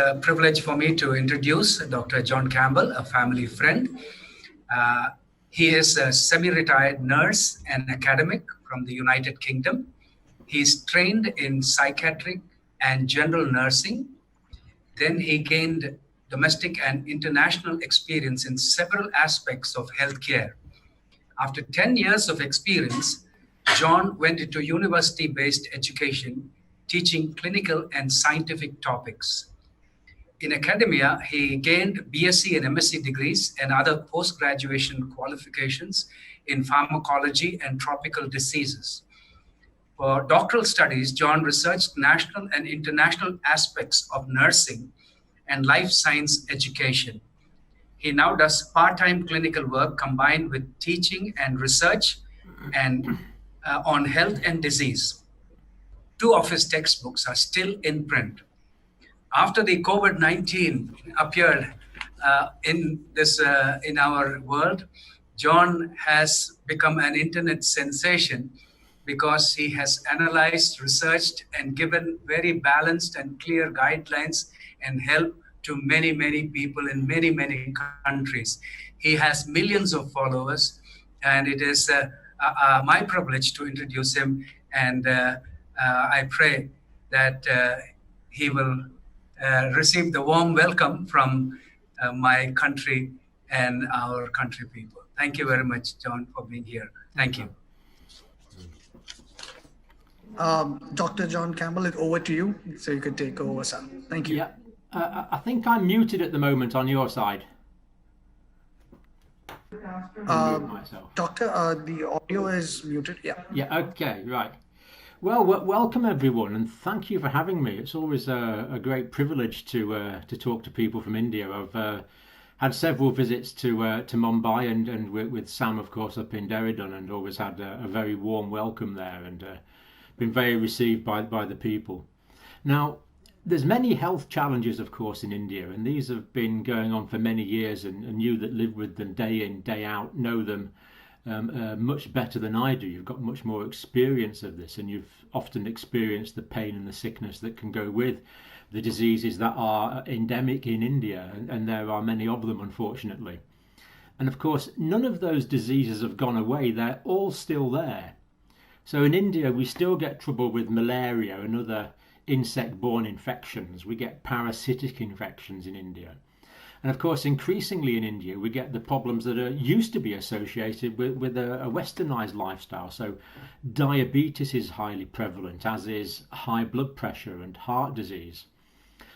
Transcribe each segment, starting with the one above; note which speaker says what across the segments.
Speaker 1: a privilege for me to introduce Dr. John Campbell, a family friend. He is a semi-retired nurse and academic from the United Kingdom. He's trained in psychiatric and general nursing. Then he gained domestic and international experience in several aspects of healthcare. After 10 years of experience, John went into university-based education, teaching clinical and scientific topics. In academia, he gained BSc and MSc degrees and other post-graduation qualifications in pharmacology and tropical diseases. For doctoral studies, John researched national and international aspects of nursing and life science education. He now does part-time clinical work combined with teaching and research and on health and disease. 2 of his textbooks are still in print. After the COVID-19 appeared in our world, John has become an internet sensation because he has analyzed, researched, and given very balanced and clear guidelines and help to many, many people in many, many countries. He has millions of followers, and it is my privilege to introduce him. And I pray that he will receive the warm welcome from my country and our country people. Thank you very much, John, for being here. Thank you.
Speaker 2: Dr. John Campbell, it's over to you, so you could take over, sir. Thank you.
Speaker 3: Yeah, I think I'm muted at the moment on your side.
Speaker 2: Doctor, the audio is muted. Yeah.
Speaker 3: Yeah. Okay. Right. Well, welcome everyone, and thank you for having me. It's always a great privilege to talk to people from India. I've had several visits to Mumbai and with Sam, of course, up in Derridon, and always had a very warm welcome there, and been very received by the people. Now, there's many health challenges, of course, in India, and these have been going on for many years, and you that live with them day in, day out know them much better than I do. You've got much more experience of this, and you've often experienced the pain and the sickness that can go with the diseases that are endemic in India, and there are many of them, unfortunately. And of course, none of those diseases have gone away. They're all still there. So in India, we still get trouble with malaria and other insect-borne infections. We get parasitic infections in India. And of course, increasingly in India, we get the problems that used to be associated with a westernized lifestyle. So diabetes is highly prevalent, as is high blood pressure and heart disease.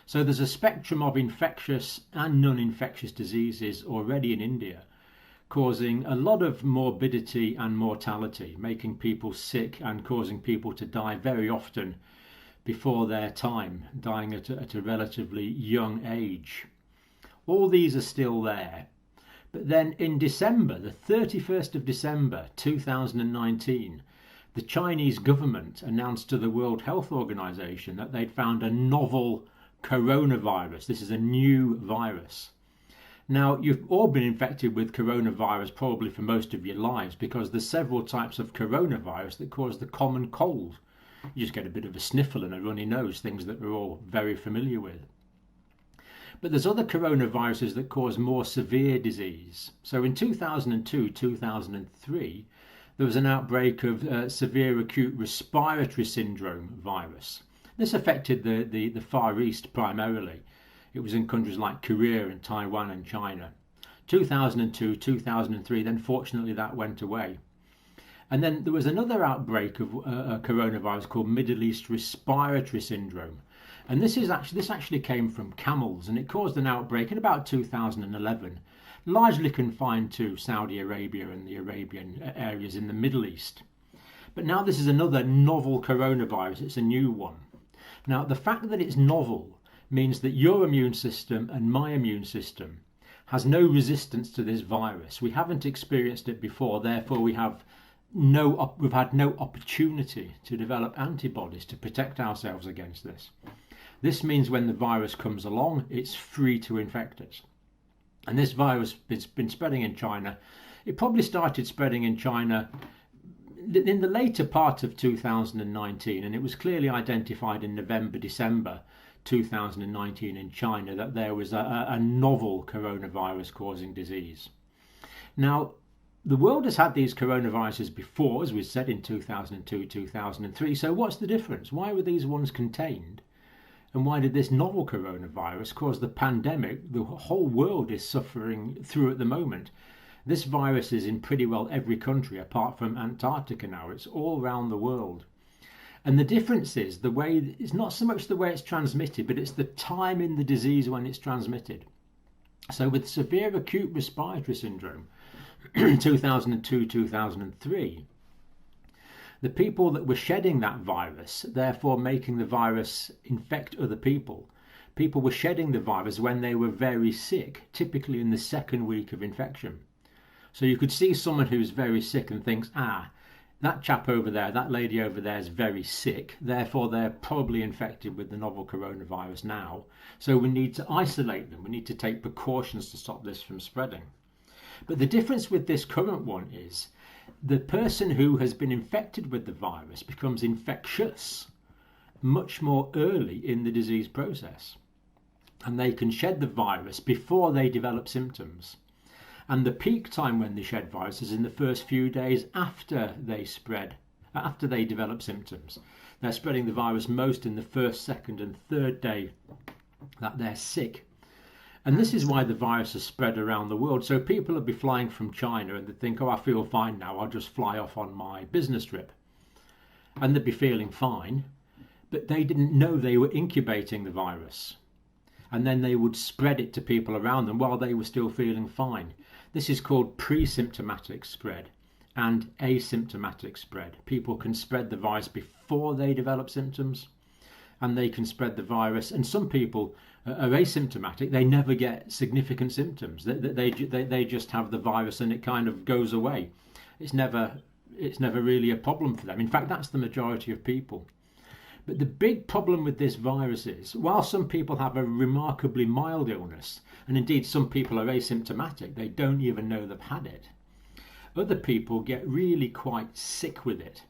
Speaker 3: So there's a spectrum of infectious and non-infectious diseases already in India, causing a lot of morbidity and mortality, making people sick and causing people to die very often before their time, dying at a relatively young age. All these are still there. But then in December, the 31st of December 2019, the Chinese government announced to the World Health Organization that they'd found a novel coronavirus. This is a new virus. Now, you've all been infected with coronavirus probably for most of your lives, because there's several types of coronavirus that cause the common cold. You just get a bit of a sniffle and a runny nose, things that we're all very familiar with. But there's other coronaviruses that cause more severe disease. So in 2002, 2003, there was an outbreak of severe acute respiratory syndrome virus. This affected the Far East primarily. It was in countries like Korea and Taiwan and China. 2002, 2003, then fortunately that went away. And then there was another outbreak of a coronavirus called Middle East respiratory syndrome. And this actually came from camels, and it caused an outbreak in about 2011, largely confined to Saudi Arabia and the Arabian areas in the Middle East. But now this is another novel coronavirus. It's a new one. Now, the fact that it's novel means that your immune system and my immune system has no resistance to this virus. We haven't experienced it before, therefore we've had no opportunity to develop antibodies to protect ourselves against this. This means when the virus comes along, it's free to infect us. And this virus has been spreading in China. It probably started spreading in China in the later part of 2019, and it was clearly identified in November, December 2019 in China that there was a novel coronavirus causing disease. Now, the world has had these coronaviruses before, as we said, in 2002, 2003. So what's the difference? Why were these ones contained? And why did this novel coronavirus cause the pandemic the whole world is suffering through at the moment? This virus is in pretty well every country apart from Antarctica now. It's all around the world. And the difference is it's not so much the way it's transmitted, but it's the time in the disease when it's transmitted. So with severe acute respiratory syndrome, 2002, 2003, the people that were shedding that virus, therefore making the virus infect other people, people were shedding the virus when they were very sick, typically in the second week of infection. So you could see someone who's very sick and thinks, that chap over there, that lady over there is very sick, therefore they're probably infected with the novel coronavirus now. So we need to isolate them. We need to take precautions to stop this from spreading. But the difference with this current one is the person who has been infected with the virus becomes infectious much more early in the disease process. And they can shed the virus before they develop symptoms. And the peak time when they shed virus is in the first few days after they develop symptoms. They're spreading the virus most in the first, second and third day that they're sick. And this is why the virus has spread around the world. So people will be flying from China and they think, I feel fine now, I'll just fly off on my business trip. And they'd be feeling fine, but they didn't know they were incubating the virus. And then they would spread it to people around them while they were still feeling fine. This is called pre-symptomatic spread and asymptomatic spread. People can spread the virus before they develop symptoms, and they can spread the virus. And some people are asymptomatic. They never get significant symptoms. They just have the virus and it kind of goes away. It's never really a problem for them. In fact, that's the majority of people. But the big problem with this virus is, while some people have a remarkably mild illness, and indeed some people are asymptomatic, they don't even know they've had it, other people get really quite sick with it.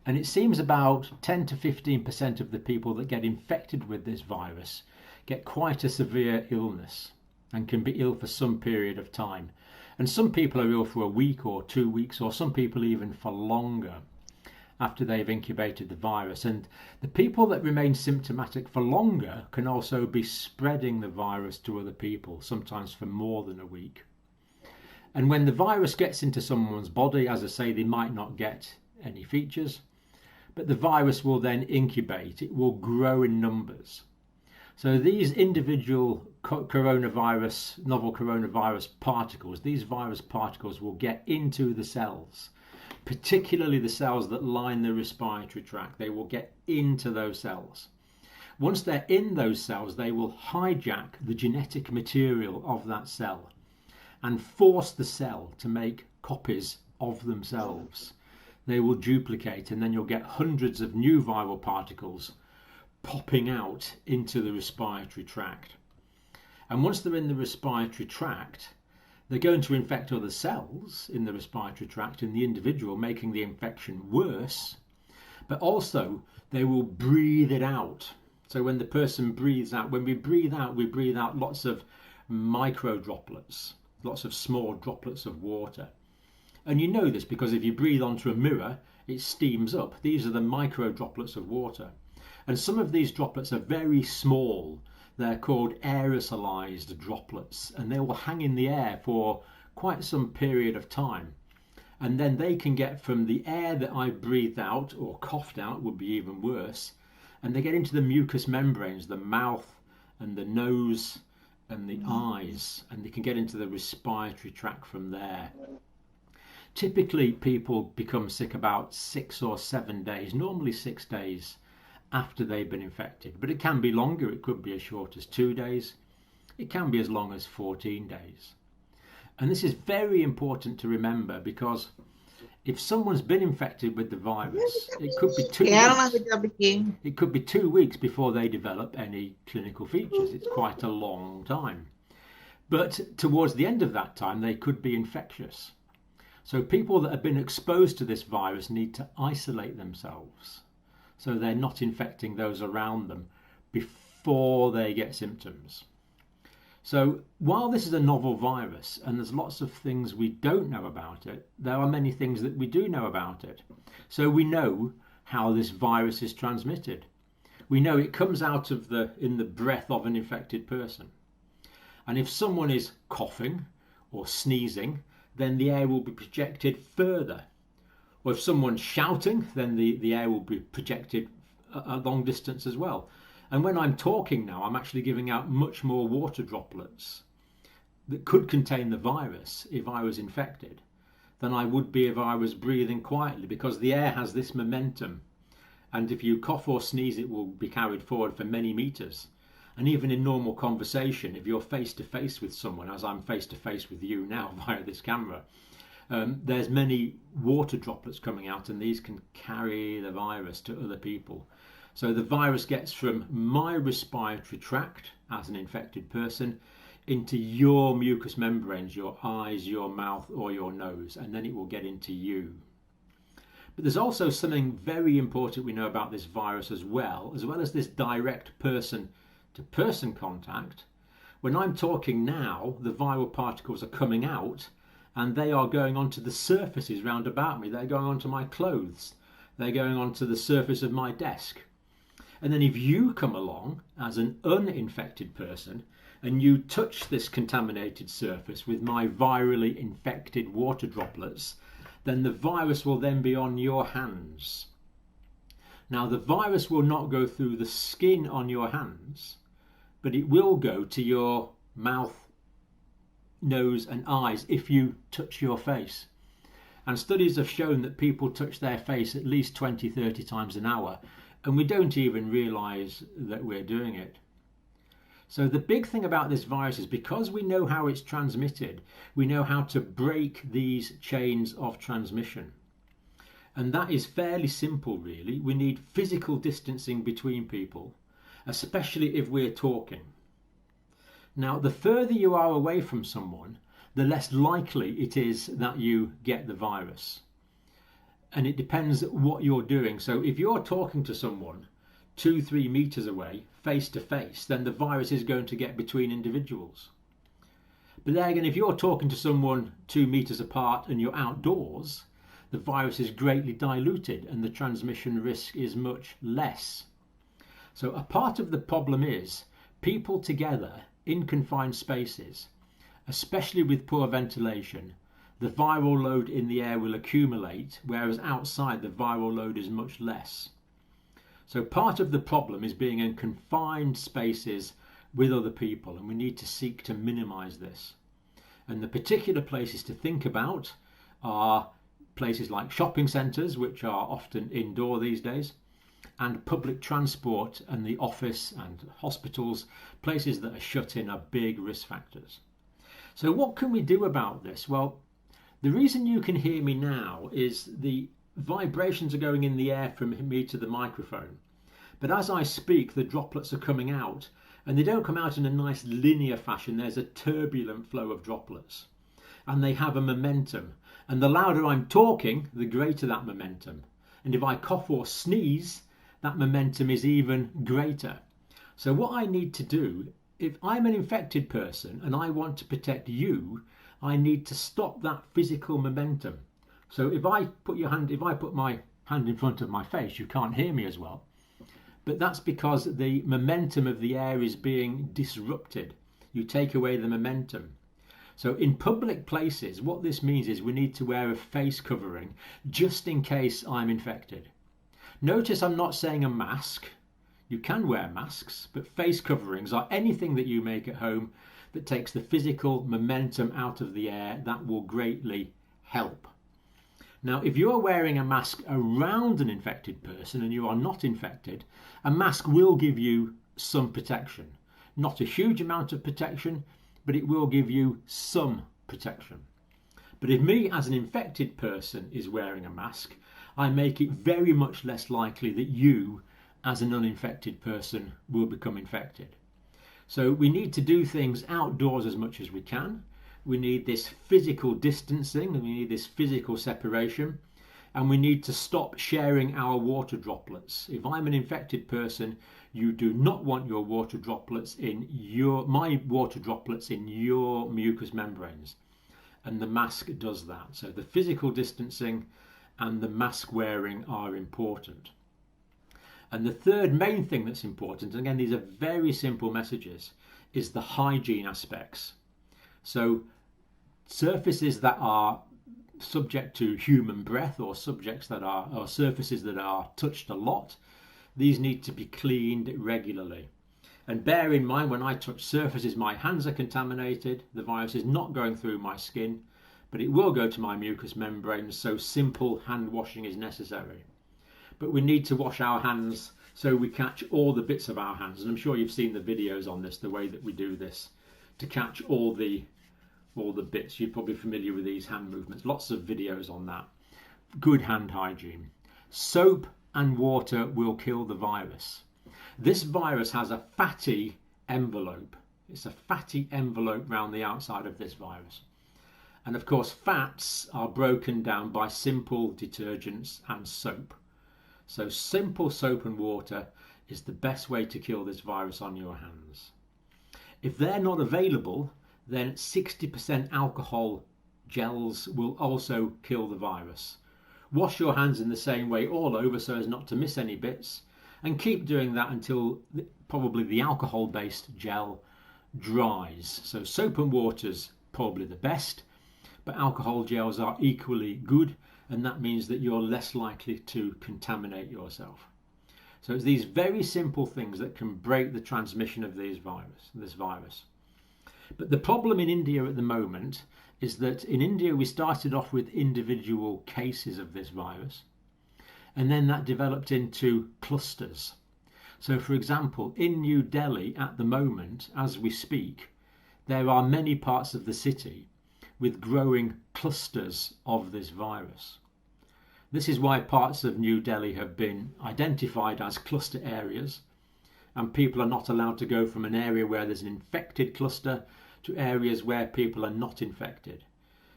Speaker 3: And it seems about 10 to 15% of the people that get infected with this virus get quite a severe illness and can be ill for some period of time. And some people are ill for a week or 2 weeks, or some people even for longer after they've incubated the virus. And the people that remain symptomatic for longer can also be spreading the virus to other people, sometimes for more than a week. And when the virus gets into someone's body, as I say, they might not get any features, but the virus will then incubate. It will grow in numbers. So these individual novel coronavirus particles, these virus particles will get into the cells, particularly the cells that line the respiratory tract. They will get into those cells. Once they're in those cells, they will hijack the genetic material of that cell and force the cell to make copies of themselves. They will duplicate, and then you'll get hundreds of new viral particles popping out into the respiratory tract. And once they're in the respiratory tract, they're going to infect other cells in the respiratory tract in the individual, making the infection worse, but also they will breathe it out. So when the person breathes out, we breathe out lots of micro droplets, lots of small droplets of water. And you know this because if you breathe onto a mirror, it steams up. These are the micro droplets of water. And some of these droplets are very small. They're called aerosolized droplets, and they will hang in the air for quite some period of time. And then they can get from the air that I breathed out, or coughed out would be even worse, and they get into the mucous membranes, the mouth and the nose and the eyes, and they can get into the respiratory tract from there. Typically, people become sick about 6 or 7 days, normally 6 days after they've been infected. But it can be longer. It could be as short as 2 days. It can be as long as 14 days. And this is very important to remember, because if someone's been infected with the virus, it could be 2 weeks. It could be 2 weeks before they develop any clinical features. It's quite a long time. But towards the end of that time, they could be infectious. So people that have been exposed to this virus need to isolate themselves so they're not infecting those around them before they get symptoms. So while this is a novel virus and there's lots of things we don't know about it, there are many things that we do know about it. So we know how this virus is transmitted. We know it comes out of in the breath of an infected person. And if someone is coughing or sneezing, then the air will be projected further. Or if someone's shouting, then the air will be projected a long distance as well. And when I'm talking now, I'm actually giving out much more water droplets that could contain the virus if I was infected than I would be if I was breathing quietly, because the air has this momentum. And if you cough or sneeze, it will be carried forward for many meters. And even in normal conversation, if you're face to face with someone, as I'm face to face with you now via this camera, there's many water droplets coming out, and these can carry the virus to other people. So the virus gets from my respiratory tract as an infected person into your mucous membranes, your eyes, your mouth, or your nose, and then it will get into you. But there's also something very important we know about this virus as well as this direct person-to-person contact. When I'm talking now, the viral particles are coming out and they are going onto the surfaces round about me. They're going onto my clothes. They're going onto the surface of my desk. And then if you come along as an uninfected person and you touch this contaminated surface with my virally infected water droplets, then the virus will then be on your hands. Now, the virus will not go through the skin on your hands, but it will go to your mouth, nose and eyes if you touch your face. And studies have shown that people touch their face at least 20-30 times an hour, and we don't even realise that we're doing it. So the big thing about this virus is because we know how it's transmitted, we know how to break these chains of transmission. And that is fairly simple, really. We need physical distancing between people, especially if we're talking. Now, the further you are away from someone, the less likely it is that you get the virus. And it depends what you're doing. So if you're talking to someone 2-3 meters away, face to face, then the virus is going to get between individuals. But then again, if you're talking to someone 2 meters apart and you're outdoors, the virus is greatly diluted and the transmission risk is much less. So a part of the problem is people together in confined spaces, especially with poor ventilation, the viral load in the air will accumulate, whereas outside the viral load is much less. So part of the problem is being in confined spaces with other people, and we need to seek to minimize this. And the particular places to think about are places like shopping centres, which are often indoor these days, and public transport and the office and hospitals, places that are shut in, are big risk factors. So what can we do about this? Well, the reason you can hear me now is the vibrations are going in the air from me to the microphone. But as I speak, the droplets are coming out, and they don't come out in a nice linear fashion. There's a turbulent flow of droplets, and they have a momentum. And the louder I'm talking, the greater that momentum. And if I cough or sneeze, that momentum is even greater. So what I need to do, if I'm an infected person and I want to protect you, I need to stop that physical momentum. So if I put my hand in front of my face, you can't hear me as well. But that's because the momentum of the air is being disrupted. You take away the momentum. So in public places, what this means is we need to wear a face covering just in case I'm infected. Notice I'm not saying a mask. You can wear masks, but face coverings are anything that you make at home that takes the physical momentum out of the air. That will greatly help. Now, if you are wearing a mask around an infected person and you are not infected, a mask will give you some protection. Not a huge amount of protection, but it will give you some protection. But if me as an infected person is wearing a mask, I make it very much less likely that you as an uninfected person will become infected. So we need to do things outdoors as much as we can. We need this physical distancing, and we need this physical separation, and we need to stop sharing our water droplets. If I'm an infected person, You do not want your water droplets in my water droplets in your mucous membranes. And the mask does that. So the physical distancing and the mask wearing are important. And the third main thing that's important, and again, these are very simple messages, is the hygiene aspects. So surfaces that are subject to human breath, or surfaces that are touched a lot, these need to be cleaned regularly. And bear in mind, when I touch surfaces, my hands are contaminated. The virus is not going through my skin, but it will go to my mucous membranes, so simple hand washing is necessary. But we need to wash our hands so we catch all the bits of our hands. And I'm sure you've seen the videos on this, the way that we do this, to catch all the bits. You're probably familiar with these hand movements. Lots of videos on that. Good hand hygiene. Soap and water will kill the virus. This virus has a fatty envelope. It's a fatty envelope around the outside of this virus. And of course, fats are broken down by simple detergents and soap. So simple soap and water is the best way to kill this virus on your hands. If they're not available, then 60% alcohol gels will also kill the virus. Wash your hands in the same way all over so as not to miss any bits, and keep doing that until probably the alcohol-based gel dries. So soap and water's probably the best, but alcohol gels are equally good, and that means that you're less likely to contaminate yourself. So it's these very simple things that can break the transmission of this virus. But the problem in India at the moment is that in India we started off with individual cases of this virus, and then that developed into clusters. So for example, in New Delhi at the moment, as we speak, there are many parts of the city with growing clusters of this virus. This is why parts of New Delhi have been identified as cluster areas, and people are not allowed to go from an area where there's an infected cluster to areas where people are not infected,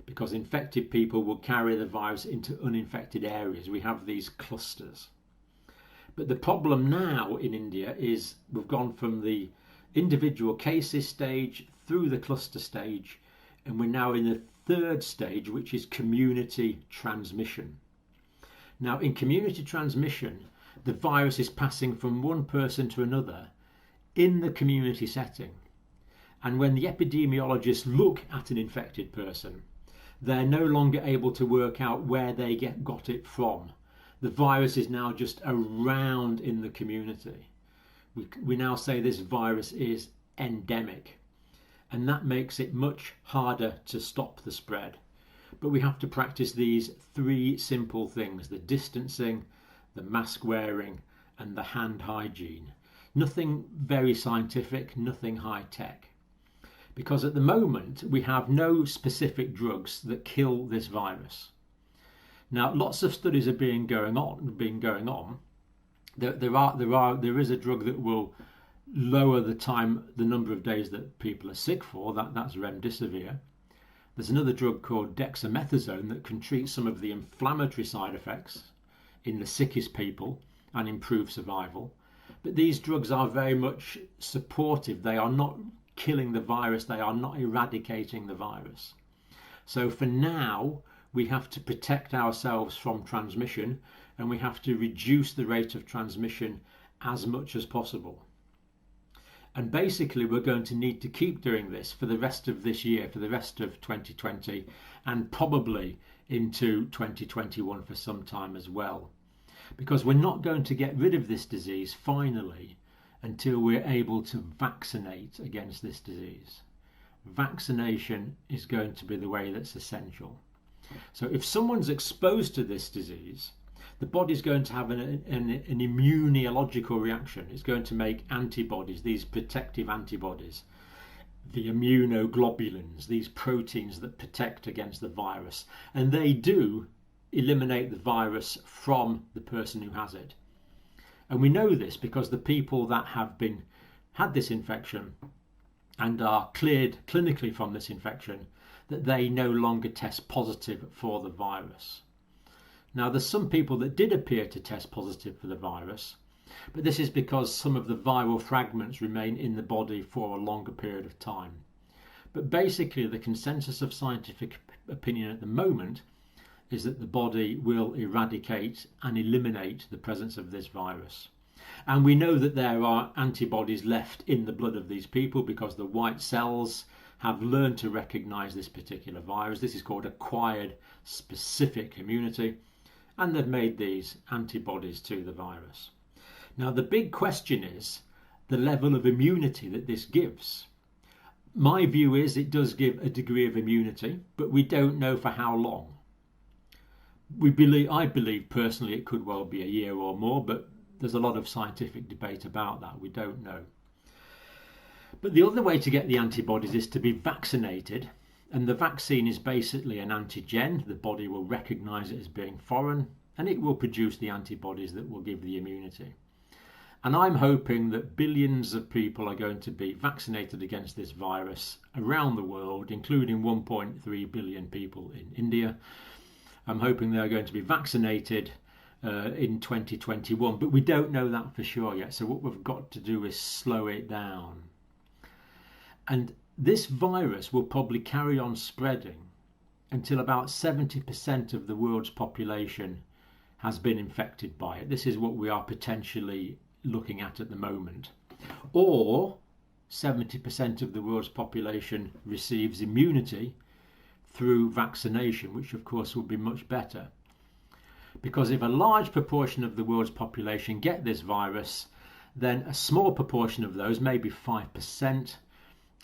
Speaker 3: because infected people will carry the virus into uninfected areas. We have these clusters. But the problem now in India is we've gone from the individual cases stage through the cluster stage, and we're now in the third stage, which is community transmission. Now, in community transmission, the virus is passing from one person to another in the community setting. And when the epidemiologists look at an infected person, they're no longer able to work out where they got it from. The virus is now just around in the community. We now say this virus is endemic, and that makes it much harder to stop the spread. But we have to practice these three simple things: the distancing, the mask wearing, and the hand hygiene. Nothing very scientific, nothing high tech. Because at the moment we have no specific drugs that kill this virus. Now, lots of studies are going on. There is a drug that will lower the number of days that people are sick for. That's remdesivir. There's another drug called dexamethasone that can treat some of the inflammatory side effects in the sickest people and improve survival. But these drugs are very much supportive. They are not killing the virus. They are not eradicating the virus. So for now, we have to protect ourselves from transmission, and we have to reduce the rate of transmission as much as possible. And basically, we're going to need to keep doing this for the rest of this year, for the rest of 2020, and probably into 2021 for some time as well. Because we're not going to get rid of this disease finally until we're able to vaccinate against this disease. Vaccination is going to be the way that's essential. So if someone's exposed to this disease, the body's going to have an immunological reaction. It's going to make antibodies, these protective antibodies, the immunoglobulins, these proteins that protect against the virus. And they do eliminate the virus from the person who has it. And we know this because the people that have had this infection and are cleared clinically from this infection, that they no longer test positive for the virus. Now, there's some people that did appear to test positive for the virus, But this is because some of the viral fragments remain in the body for a longer period of time. But basically, the consensus of scientific opinion at the moment is that the body will eradicate and eliminate the presence of this virus. And we know that there are antibodies left in the blood of these people because the white cells have learned to recognize this particular virus. This is called acquired specific immunity, and they've made these antibodies to the virus. Now, the big question is the level of immunity that this gives. My view is it does give a degree of immunity, but we don't know for how long. I believe personally it could well be a year or more, but there's a lot of scientific debate about that. We don't know. But the other way to get the antibodies is to be vaccinated, and the vaccine is basically an antigen. The body will recognize it as being foreign, and it will produce the antibodies that will give the immunity. And I'm hoping that billions of people are going to be vaccinated against this virus around the world, including 1.3 billion people in India. I'm hoping they're going to be vaccinated in 2021, but we don't know that for sure yet. So what we've got to do is slow it down. And this virus will probably carry on spreading until about 70% of the world's population has been infected by it. This is what we are potentially looking at the moment. Or 70% of the world's population receives immunity through vaccination, which of course will be much better. Because if a large proportion of the world's population get this virus, then a small proportion of those, maybe 5%,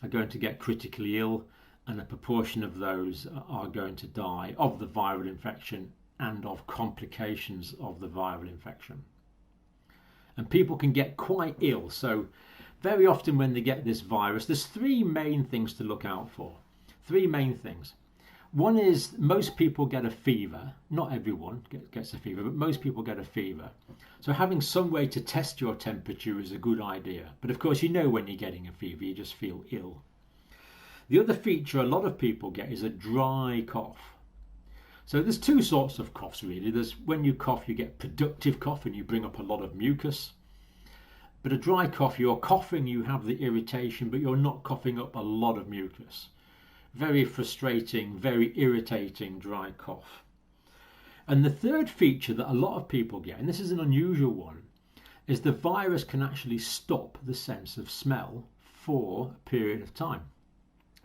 Speaker 3: are going to get critically ill, and a proportion of those are going to die of the viral infection and of complications of the viral infection. And people can get quite ill. So very often when they get this virus, there's three main things to look out for. Three main things. One is most people get a fever. Not everyone gets a fever, but most people get a fever. So having some way to test your temperature is a good idea. But of course, you know when you're getting a fever, you just feel ill. The other feature a lot of people get is a dry cough. So there's two sorts of coughs really. There's when you cough, you get productive cough and you bring up a lot of mucus. But a dry cough, you're coughing, you have the irritation, but you're not coughing up a lot of mucus. Very frustrating, very irritating dry cough. And the third feature that a lot of people get, and this is an unusual one, is the virus can actually stop the sense of smell for a period of time.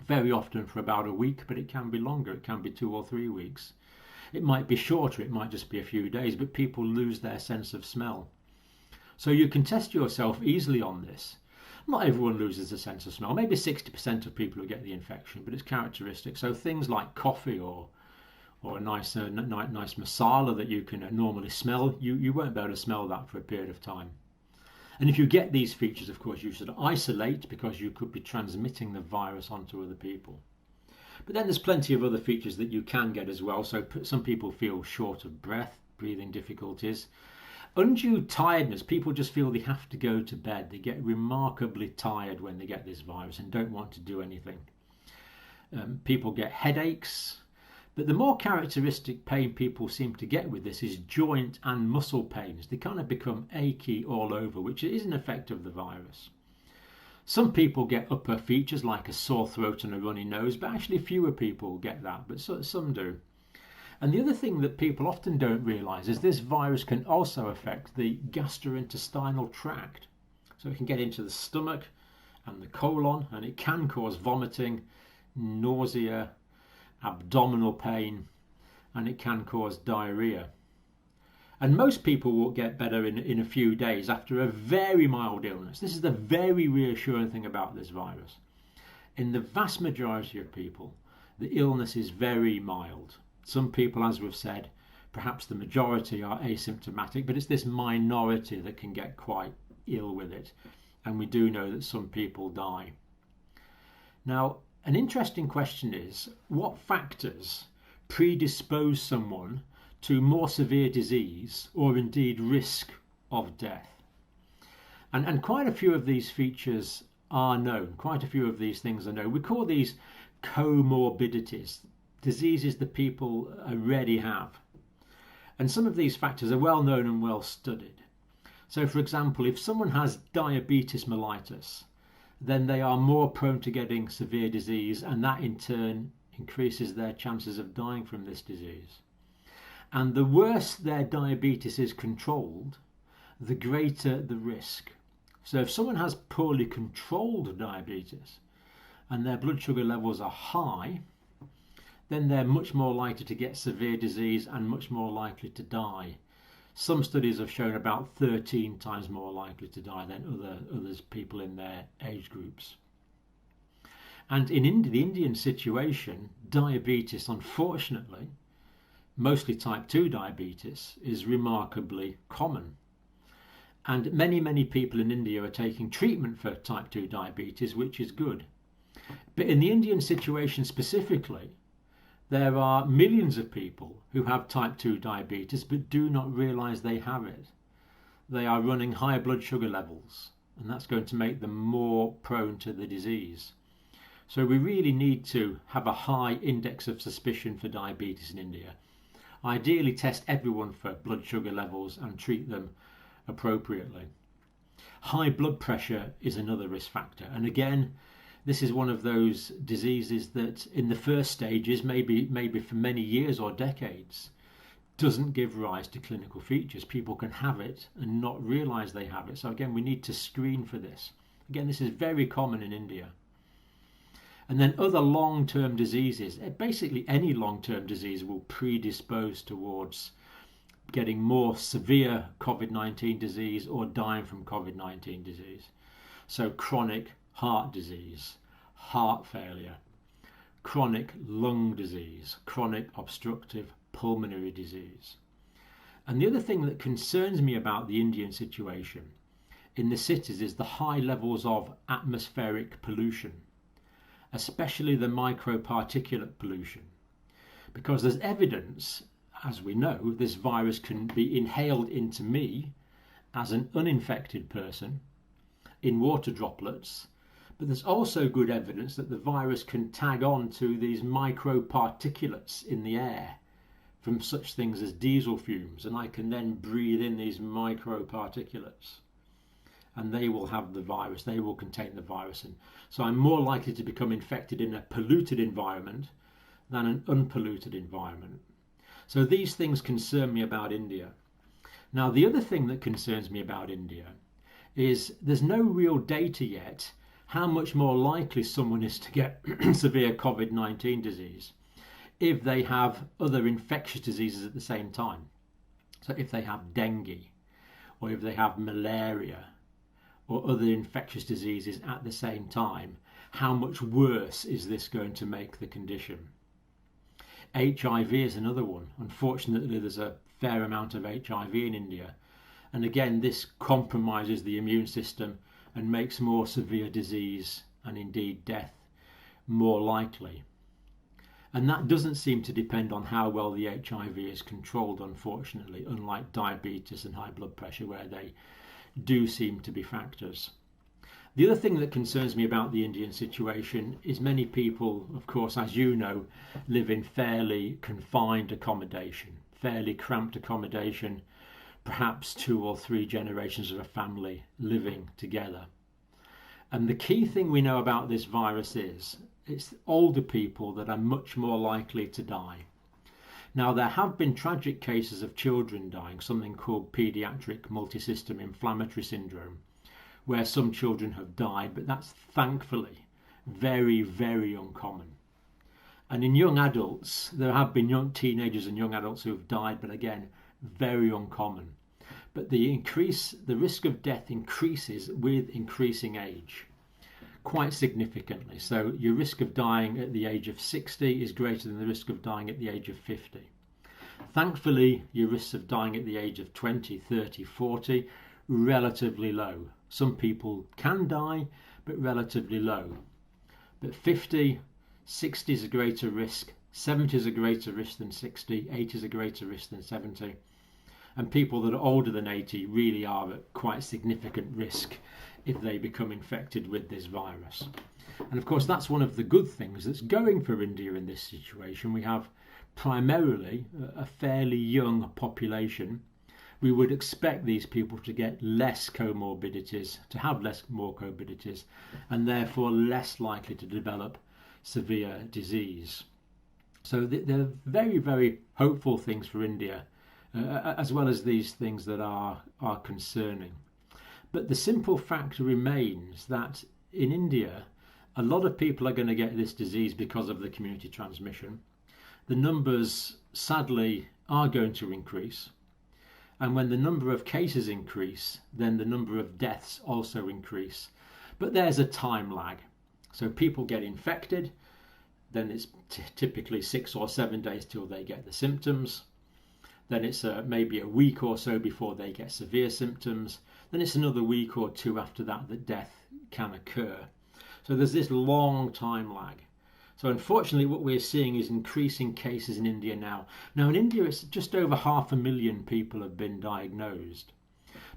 Speaker 3: Very often for about a week, but it can be longer. It can be 2 or 3 weeks. It might be shorter, it might just be a few days, but people lose their sense of smell. So you can test yourself easily on this. Not everyone loses the sense of smell. Maybe 60% of people who get the infection, but it's characteristic. So things like coffee or a nice masala that you can normally smell, you won't be able to smell that for a period of time. And if you get these features, of course, you should isolate because you could be transmitting the virus onto other people. But then there's plenty of other features that you can get as well. So some people feel short of breath, breathing difficulties. Undue tiredness, people just feel they have to go to bed. They get remarkably tired when they get this virus and don't want to do anything. People get headaches. But the more characteristic pain people seem to get with this is joint and muscle pains. They kind of become achy all over, which is an effect of the virus. Some people get upper features like a sore throat and a runny nose, but actually fewer people get that, but some do. And the other thing that people often don't realise is this virus can also affect the gastrointestinal tract. So it can get into the stomach and the colon, and it can cause vomiting, nausea, abdominal pain, and it can cause diarrhea. And most people will get better in a few days after a very mild illness. This is the very reassuring thing about this virus. In the vast majority of people, the illness is very mild. Some people, as we've said, perhaps the majority are asymptomatic, but it's this minority that can get quite ill with it. And we do know that some people die. Now, an interesting question is, what factors predispose someone to more severe disease or indeed risk of death? And quite a few of these features are known. Quite a few of these things are known. We call these comorbidities, diseases that people already have. And some of these factors are well known and well studied. So, for example, if someone has diabetes mellitus, then they are more prone to getting severe disease, and that in turn increases their chances of dying from this disease. And the worse their diabetes is controlled, the greater the risk. So if someone has poorly controlled diabetes and their blood sugar levels are high, then they're much more likely to get severe disease and much more likely to die. Some studies have shown about 13 times more likely to die than others people in their age groups. And in the Indian situation, diabetes, unfortunately, mostly type 2 diabetes, is remarkably common. And many people in India are taking treatment for type 2 diabetes, which is good. But in the Indian situation specifically, there are millions of people who have type 2 diabetes but do not realise they have it. They are running high blood sugar levels, and that's going to make them more prone to the disease. So we really need to have a high index of suspicion for diabetes in India. Ideally test everyone for blood sugar levels and treat them appropriately. High blood pressure is another risk factor, and again, this is one of those diseases that in the first stages, maybe for many years or decades, doesn't give rise to clinical features. People can have it and not realise they have it. So again, we need to screen for this. Again, this is very common in India. And then other long-term diseases, basically any long-term disease will predispose towards getting more severe COVID-19 disease or dying from COVID-19 disease. So chronic heart disease, heart failure, chronic lung disease, chronic obstructive pulmonary disease. And the other thing that concerns me about the Indian situation in the cities is the high levels of atmospheric pollution, especially the microparticulate pollution, because there's evidence, as we know, this virus can be inhaled into me as an uninfected person in water droplets, but there's also good evidence that the virus can tag on to these microparticulates in the air from such things as diesel fumes, and I can then breathe in these microparticulates and they will have the virus, they will contain the virus. And so I'm more likely to become infected in a polluted environment than an unpolluted environment. So these things concern me about India. Now, the other thing that concerns me about India is there's no real data yet how much more likely someone is to get severe COVID-19 disease if they have other infectious diseases at the same time. So if they have dengue, or if they have malaria, or other infectious diseases at the same time, how much worse is this going to make the condition? HIV is another one. Unfortunately, there's a fair amount of HIV in India. And again, this compromises the immune system and makes more severe disease and indeed death more likely. And that doesn't seem to depend on how well the HIV is controlled, unfortunately, unlike diabetes and high blood pressure, where they do seem to be factors. The other thing that concerns me about the Indian situation is many people, of course, as you know, live in fairly confined accommodation, fairly cramped accommodation, perhaps 2 or 3 generations of a family living together. And the key thing we know about this virus is it's older people that are much more likely to die. Now, there have been tragic cases of children dying, something called Pediatric multisystem inflammatory syndrome, where some children have died, but that's thankfully very, very uncommon. And in young adults, there have been young teenagers and young adults who have died, but again, very uncommon. But the risk of death increases with increasing age, quite significantly. So your risk of dying at the age of 60 is greater than the risk of dying at the age of 50. Thankfully, your risks of dying at the age of 20, 30, 40, relatively low. Some people can die, but relatively low. But 50, 60 is a greater risk, 70 is a greater risk than 60, 80 is a greater risk than 70. And people that are older than 80 really are at quite significant risk if they become infected with this virus. And of course, that's one of the good things that's going for India in this situation. We have primarily a fairly young population we would expect these people to get less comorbidities, to have less more comorbidities, and therefore less likely to develop severe disease. So they're very, very hopeful things for India, as well as these things that are concerning. But the simple fact remains that in India, a lot of people are going to get this disease because of the community transmission. The numbers, sadly, are going to increase. And when the number of cases increase, then the number of deaths also increase. But there's a time lag. So people get infected, then it's typically 6 or 7 days till they get the symptoms. Then it's maybe a week or so before they get severe symptoms. Then it's another week or two after that death can occur. So there's this long time lag. So unfortunately what we're seeing is increasing cases in India now. Now in India it's just over 500,000 people have been diagnosed.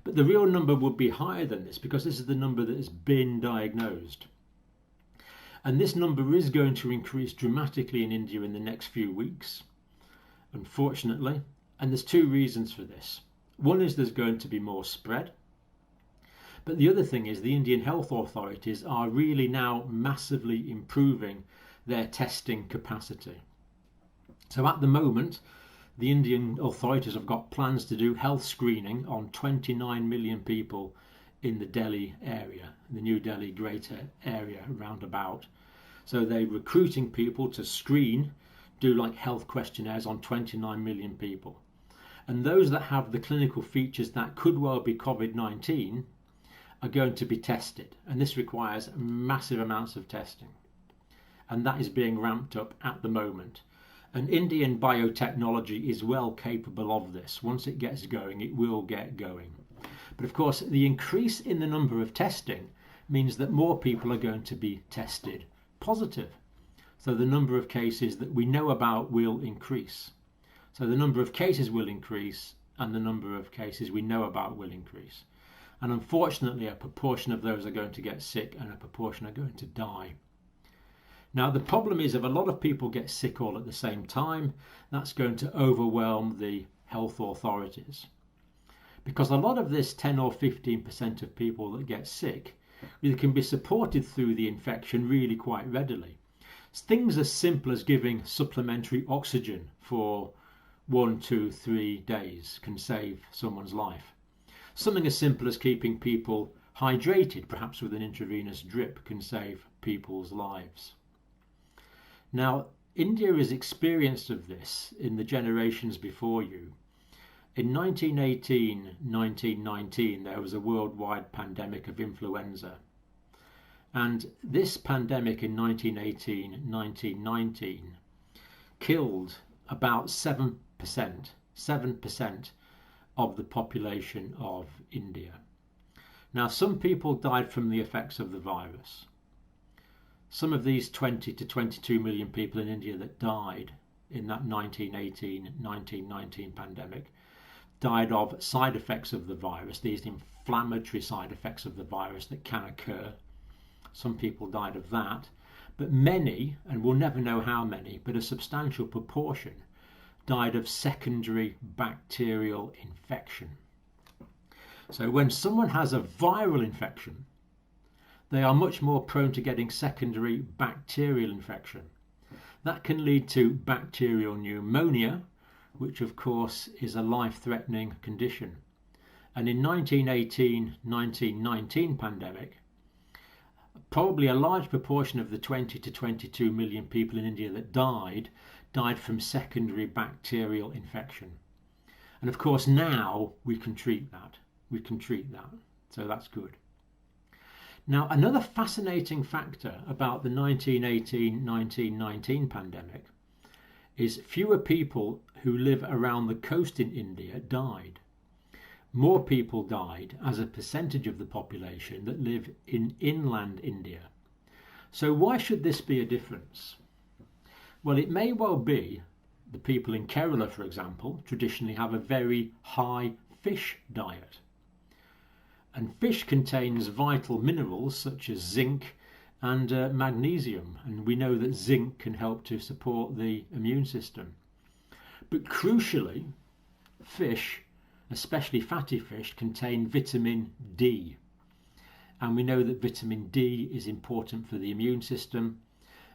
Speaker 3: But the real number would be higher than this because this is the number that has been diagnosed. And this number is going to increase dramatically in India in the next few weeks, unfortunately. And there's two reasons for this. One is there's going to be more spread. But the other thing is the Indian health authorities are really now massively improving their testing capacity. So at the moment, the Indian authorities have got plans to do health screening on 29 million people in the Delhi area, the New Delhi greater area roundabout. So they're recruiting people to screen, do like health questionnaires on 29 million people. And those that have the clinical features that could well be COVID-19 are going to be tested. And this requires massive amounts of testing. And that is being ramped up at the moment. And Indian biotechnology is well capable of this. Once it gets going, it will get going. But of course, the increase in the number of testing means that more people are going to be tested positive. So the number of cases that we know about will increase. So the number of cases will increase and the number of cases we know about will increase. And unfortunately, a proportion of those are going to get sick and a proportion are going to die. Now, the problem is if a lot of people get sick all at the same time, that's going to overwhelm the health authorities. Because a lot of this 10 or 15% of people that get sick can be supported through the infection really quite readily. Things as simple as giving supplementary oxygen for 1, 2, 3 days can save someone's life. Something as simple as keeping people hydrated, perhaps with an intravenous drip, can save people's lives. Now, India is experienced of this in the generations before you. In 1918, 1919, there was a worldwide pandemic of influenza. And this pandemic in 1918, 1919 killed about 7% of the population of India. Now, some people died from the effects of the virus. Some of these 20 to 22 million people in India that died in that 1918-1919 pandemic died of side effects of the virus, these inflammatory side effects of the virus that can occur. Some people died of that, but many, and we'll never know how many, but a substantial proportion died of secondary bacterial infection. So when someone has a viral infection, they are much more prone to getting secondary bacterial infection. That can lead to bacterial pneumonia, which of course is a life-threatening condition. And in 1918-1919 pandemic, probably a large proportion of the 20 to 22 million people in India that died from secondary bacterial infection. And of course now we can treat that. So that's good. Now, another fascinating factor about the 1918-1919 pandemic is fewer people who live around the coast in India died. More people died as a percentage of the population that live in inland India. So why should this be a difference? Well, it may well be the people in Kerala, for example, traditionally have a very high fish diet. And fish contains vital minerals such as zinc and magnesium. And we know that zinc can help to support the immune system. But crucially, fish especially fatty fish, contain vitamin D. And we know that vitamin D is important for the immune system.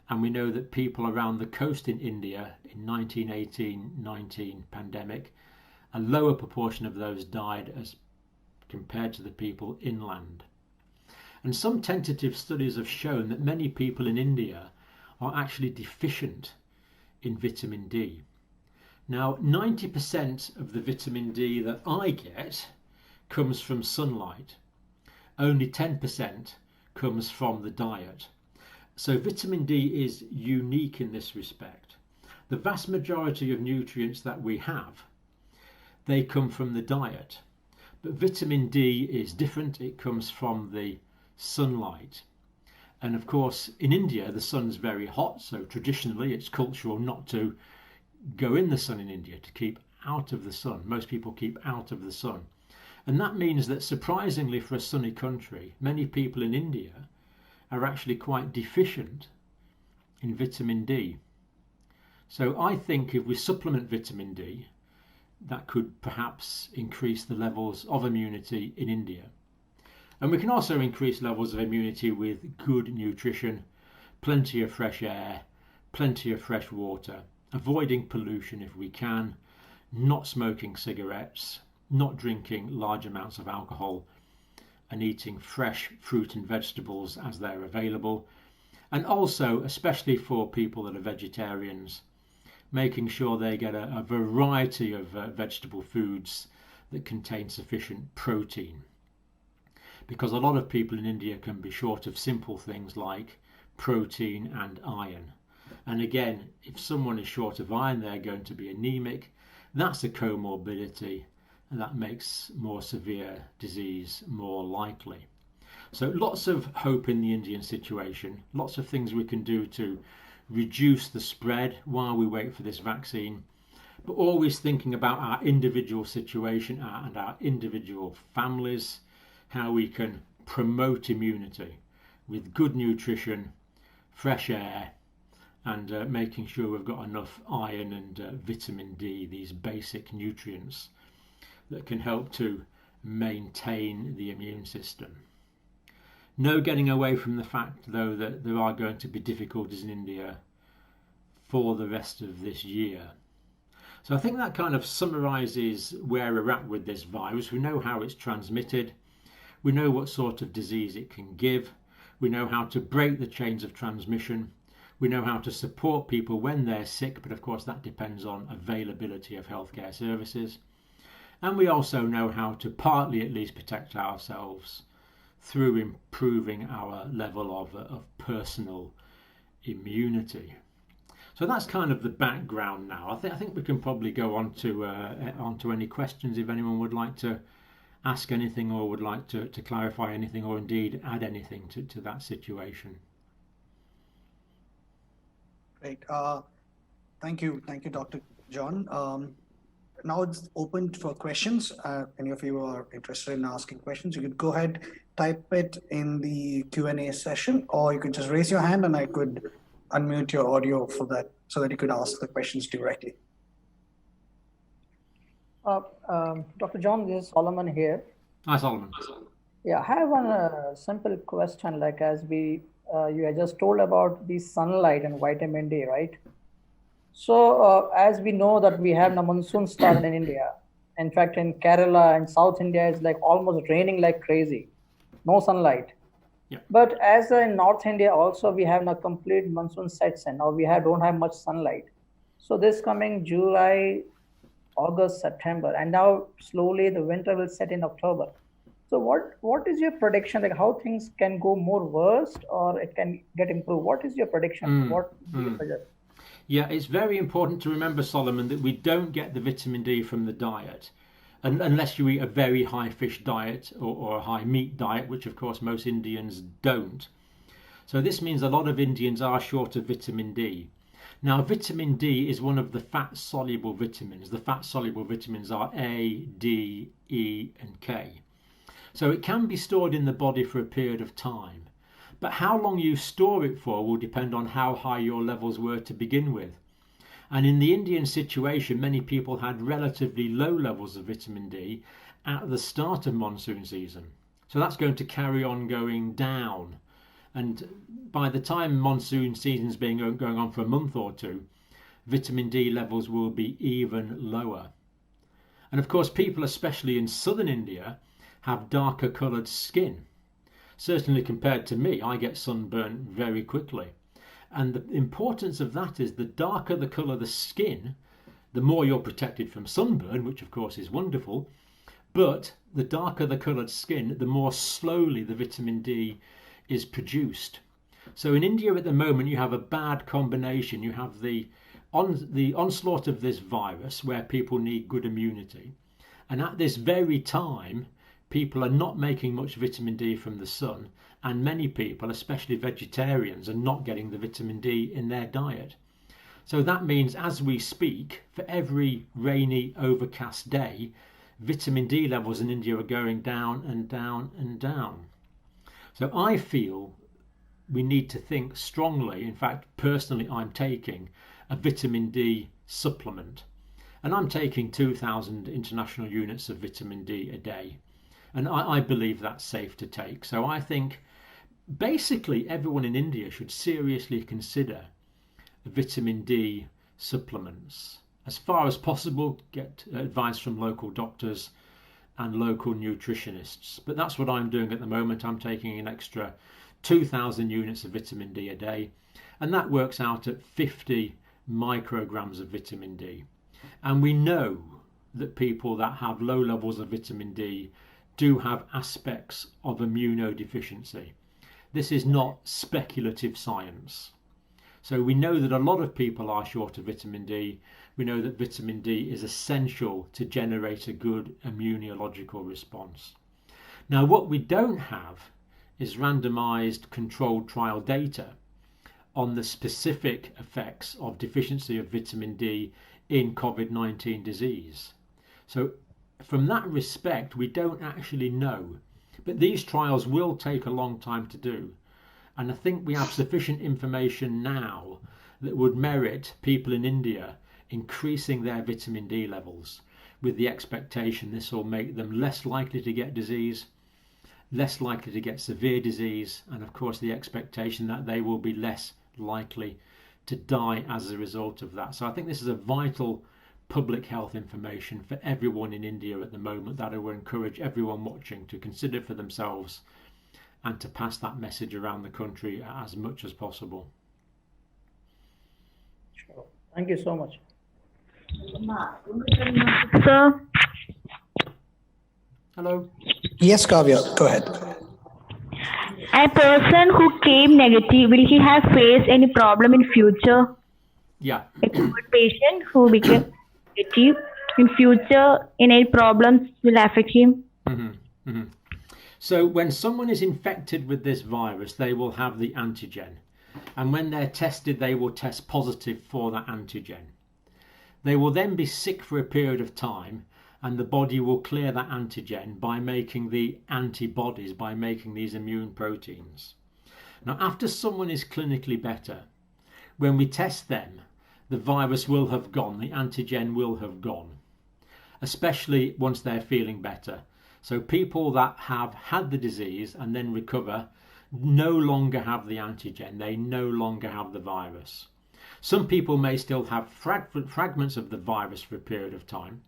Speaker 3: And we know that people around the coast in India in 1918-19 pandemic, a lower proportion of those died as compared to the people inland. And some tentative studies have shown that many people in India are actually deficient in vitamin D. Now, 90% of the vitamin D that I get comes from sunlight. Only 10% comes from the diet. So vitamin D is unique in this respect. The vast majority of nutrients that we have, they come from the diet. But vitamin D is different. It comes from the sunlight. And of course, in India, the sun's very hot. So traditionally, it's cultural not to go in the sun in India, to keep out of the sun. Most people keep out of the sun. And that means that surprisingly for a sunny country, many people in India are actually quite deficient in vitamin D. So I think if we supplement vitamin D, that could perhaps increase the levels of immunity in India. And we can also increase levels of immunity with good nutrition, plenty of fresh air, plenty of fresh water, avoiding pollution if we can, not smoking cigarettes, not drinking large amounts of alcohol, and eating fresh fruit and vegetables as they're available. And also, especially for people that are vegetarians, making sure they get a variety of vegetable foods that contain sufficient protein. Because a lot of people in India can be short of simple things like protein and iron. And again, if someone is short of iron, they're going to be anemic. That's a comorbidity, and that makes more severe disease more likely. So lots of hope in the Indian situation, lots of things we can do to reduce the spread while we wait for this vaccine, but always thinking about our individual situation and our individual families, how we can promote immunity with good nutrition, fresh air, and making sure we've got enough iron and vitamin D, these basic nutrients that can help to maintain the immune system. No getting away from the fact, though, that there are going to be difficulties in India for the rest of this year. So I think that kind of summarises where we're at with this virus. We know how it's transmitted. We know what sort of disease it can give. We know how to break the chains of transmission. We know how to support people when they're sick, but of course that depends on availability of healthcare services. And we also know how to partly at least protect ourselves through improving our level of personal immunity. So that's kind of the background now. I think we can probably go on to any questions if anyone would like to ask anything or would like to clarify anything or indeed add anything to that situation.
Speaker 2: Great. Thank you, Dr. John. Now it's open for questions. Any of you are interested in asking questions, you could go ahead, type it in the Q&A session, or you could just raise your hand and I could unmute your audio for that so that you could ask the questions directly.
Speaker 4: Dr. John, this is Solomon here.
Speaker 3: Hi, Solomon.
Speaker 4: Yeah, I have one simple question, like as you had just told about the sunlight and vitamin D, right? So as we know that we have the monsoon started in India. In fact, in Kerala and South India, it's like almost raining like crazy. No sunlight.
Speaker 3: Yeah.
Speaker 4: But as in North India also, we have a complete monsoon sets in. Now we don't have much sunlight. So this coming July, August, September, and now slowly the winter will set in October. So what is your prediction? Like how things can go more worse or it can get improved? What is your prediction? What do you suggest?
Speaker 3: Yeah, it's very important to remember, Solomon, that we don't get the vitamin D from the diet unless you eat a very high fish diet or a high meat diet, which of course most Indians don't. So this means a lot of Indians are short of vitamin D. Now, vitamin D is one of the fat-soluble vitamins. The fat-soluble vitamins are A, D, E, and K. So it can be stored in the body for a period of time. But how long you store it for will depend on how high your levels were to begin with. And in the Indian situation, many people had relatively low levels of vitamin D at the start of monsoon season. So that's going to carry on going down. And by the time monsoon season's been going on for a month or two, vitamin D levels will be even lower. And of course, people, especially in southern India, have darker coloured skin. Certainly compared to me, I get sunburn very quickly. And the importance of that is the darker the colour of the skin, the more you're protected from sunburn, which of course is wonderful. But the darker the coloured skin, the more slowly the vitamin D is produced. So in India at the moment, you have a bad combination. You have the onslaught of this virus where people need good immunity. And at this very time, people are not making much vitamin D from the sun. And many people, especially vegetarians, are not getting the vitamin D in their diet. So that means as we speak, for every rainy, overcast day, vitamin D levels in India are going down and down and down. So I feel we need to think strongly. In fact, personally, I'm taking a vitamin D supplement. And I'm taking 2,000 international units of vitamin D a day. And I believe that's safe to take. So I think basically everyone in India should seriously consider vitamin D supplements. As far as possible, get advice from local doctors and local nutritionists. But that's what I'm doing at the moment. I'm taking an extra 2,000 units of vitamin D a day, and that works out at 50 micrograms of vitamin D. And we know that people that have low levels of vitamin D do have aspects of immunodeficiency. This is not speculative science. So we know that a lot of people are short of vitamin D. We know that vitamin D is essential to generate a good immunological response. Now, what we don't have is randomized controlled trial data on the specific effects of deficiency of vitamin D in COVID-19 disease. So from that respect, we don't actually know. But these trials will take a long time to do. And I think we have sufficient information now that would merit people in India increasing their vitamin D levels, with the expectation this will make them less likely to get disease, less likely to get severe disease, and of course the expectation that they will be less likely to die as a result of that. So I think this is a vital public health information for everyone in India at the moment that I will encourage everyone watching to consider for themselves and to pass that message around the country as much as possible.
Speaker 4: Sure. Thank you so much.
Speaker 5: Sir,
Speaker 3: Hello.
Speaker 2: Yes, Kavya, go ahead.
Speaker 5: a person who came negative, will he have faced any problem in future?
Speaker 3: Yeah.
Speaker 5: A COVID patient who became negative in future, any problems will affect him?
Speaker 3: So when someone is infected with this virus, they will have the antigen. And when they're tested, they will test positive for that antigen. They will then be sick for a period of time, and the body will clear that antigen by making the antibodies, by making these immune proteins. Now, after someone is clinically better, when we test them, the virus will have gone, the antigen will have gone, especially once they're feeling better. So people that have had the disease and then recover no longer have the antigen, they no longer have the virus. Some people may still have fragments of the virus for a period of time,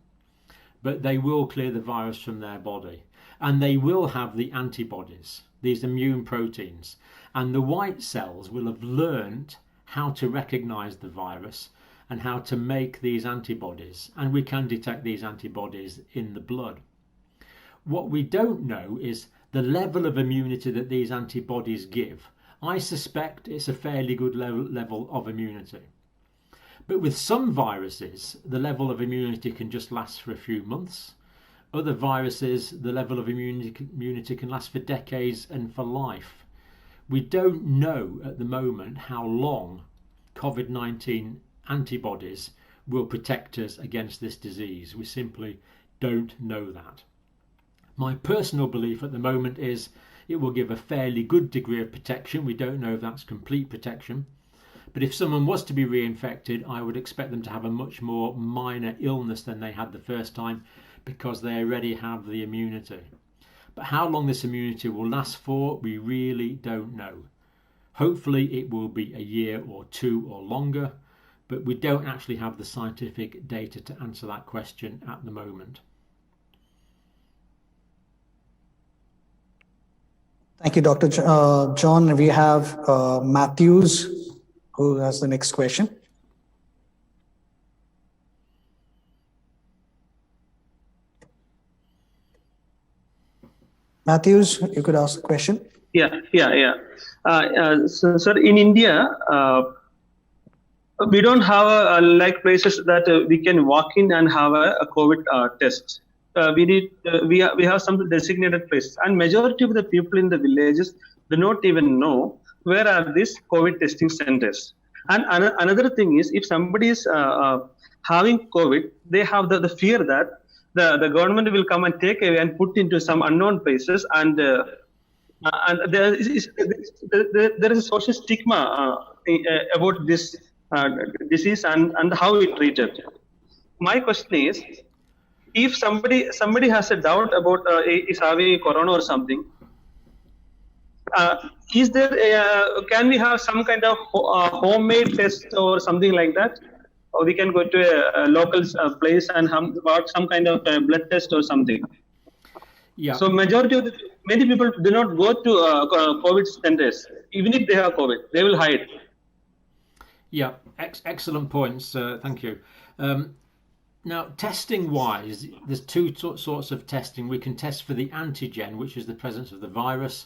Speaker 3: but they will clear the virus from their body, and they will have the antibodies, these immune proteins, and the white cells will have learned how to recognize the virus and how to make these antibodies, and we can detect these antibodies in the blood. What we don't know is the level of immunity that these antibodies give. I suspect it's a fairly good level of immunity. But with some viruses, the level of immunity can just last for a few months. Other viruses, the level of immunity can last for decades and for life. We don't know at the moment how long COVID-19 antibodies will protect us against this disease. We simply don't know that. My personal belief at the moment is it will give a fairly good degree of protection. We don't know if that's complete protection, But if someone was to be reinfected, I would expect them to have a much more minor illness than they had the first time, because they already have the immunity. But how long this immunity will last for, we really don't know. Hopefully it will be a year or two or longer, but we don't actually have the scientific data to answer that question at the moment.
Speaker 2: Thank you, Dr. John. We have Matthews, who has the next question. Matthews, you could ask a question.
Speaker 6: So, sir, in India, we don't have like places that we can walk in and have a COVID test. We have some designated places, and majority of the people in the villages do not even know where are these COVID testing centers. And another thing is, if somebody is having COVID, they have the fear that the government will come and take away and put into some unknown places, and there is a social stigma about this disease and how it treated. My question is, if somebody has a doubt about is having corona or something, is there can we have some kind of homemade test or something like that, or we can go to a local place and have some kind of blood test or something?
Speaker 3: Yeah.
Speaker 6: So many people do not go to COVID centers. Even if they have COVID, they will hide.
Speaker 3: Yeah, excellent points. Thank you. Now, testing-wise, there's two sorts of testing. We can test for the antigen, which is the presence of the virus,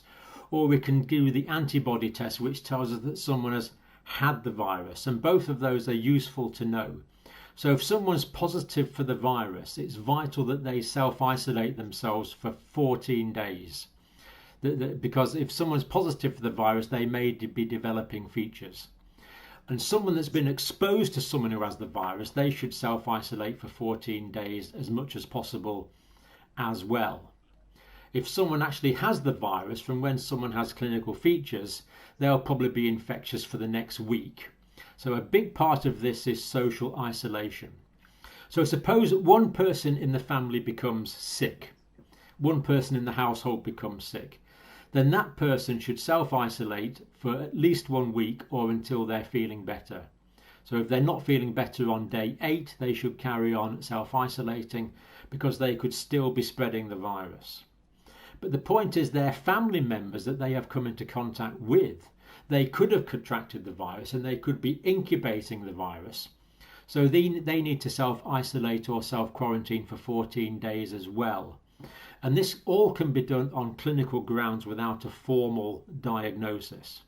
Speaker 3: or we can do the antibody test, which tells us that someone has had the virus. And both of those are useful to know. So if someone's positive for the virus, it's vital that they self-isolate themselves for 14 days. Because if someone's positive for the virus, they may be developing features. And someone that's been exposed to someone who has the virus, they should self-isolate for 14 days as much as possible as well. If someone actually has the virus, from when someone has clinical features, they'll probably be infectious for the next week. So a big part of this is social isolation. So suppose one person in the family becomes sick, one person in the household becomes sick, then that person should self-isolate for at least 1 week or until they're feeling better. So if they're not feeling better on day 8, they should carry on self-isolating, because they could still be spreading the virus. But the point is, their family members that they have come into contact with, they could have contracted the virus and they could be incubating the virus. So they need to self-isolate or self-quarantine for 14 days as well. And this all can be done on clinical grounds without a formal diagnosis.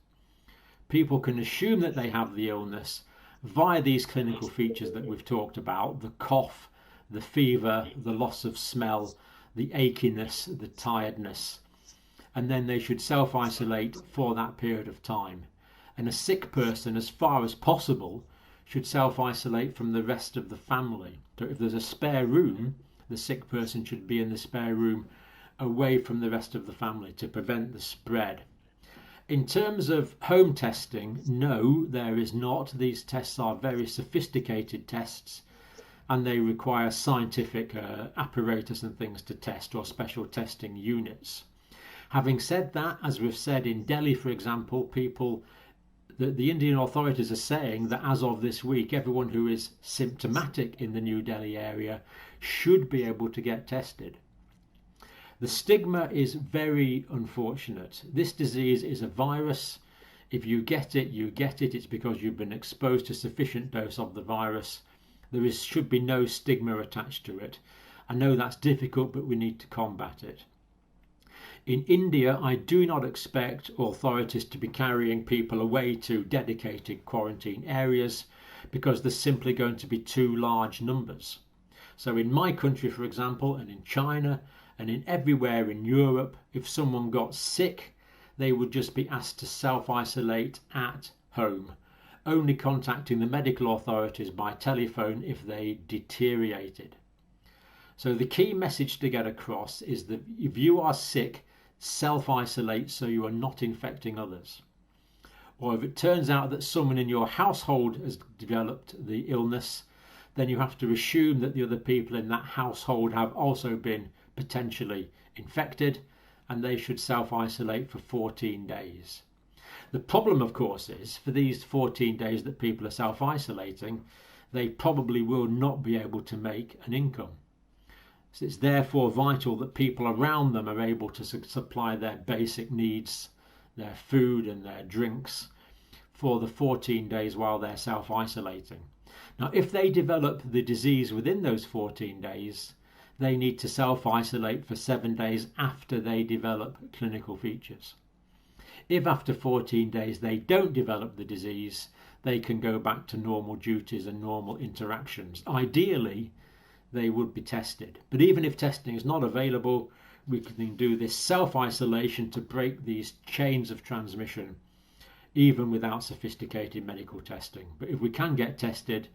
Speaker 3: People can assume that they have the illness via these clinical features that we've talked about: the cough, the fever, the loss of smell, the achiness, the tiredness. And then they should self-isolate for that period of time. And a sick person, as far as possible, should self-isolate from the rest of the family. So if there's a spare room, the sick person should be in the spare room away from the rest of the family to prevent the spread. In terms of home testing, no, there is not. These tests are very sophisticated tests, and they require scientific apparatus and things to test, or special testing units. Having said that, as we've said in Delhi, for example, the Indian authorities are saying that as of this week, everyone who is symptomatic in the New Delhi area should be able to get tested. The stigma is very unfortunate. This disease is a virus. If you get it, you get it. It's because you've been exposed to sufficient dose of the virus. There should be no stigma attached to it. I know that's difficult, but we need to combat it. In India, I do not expect authorities to be carrying people away to dedicated quarantine areas, because there's simply going to be too large numbers. So in my country, for example, and in China, and in everywhere in Europe, if someone got sick, they would just be asked to self-isolate at home, only contacting the medical authorities by telephone if they deteriorated. So the key message to get across is that if you are sick, self-isolate so you are not infecting others. or if it turns out that someone in your household has developed the illness, then you have to assume that the other people in that household have also been potentially infected, and they should self-isolate for 14 days. The problem, of course, is for these 14 days that people are self-isolating, they probably will not be able to make an income. So it's therefore vital that people around them are able to supply their basic needs, their food and their drinks, for the 14 days while they're self-isolating. Now, if they develop the disease within those 14 days, they need to self-isolate for 7 days after they develop clinical features. If after 14 days they don't develop the disease, they can go back to normal duties and normal interactions. Ideally, they would be tested. But even if testing is not available, we can do this self-isolation to break these chains of transmission, even without sophisticated medical testing. But if we can get tested,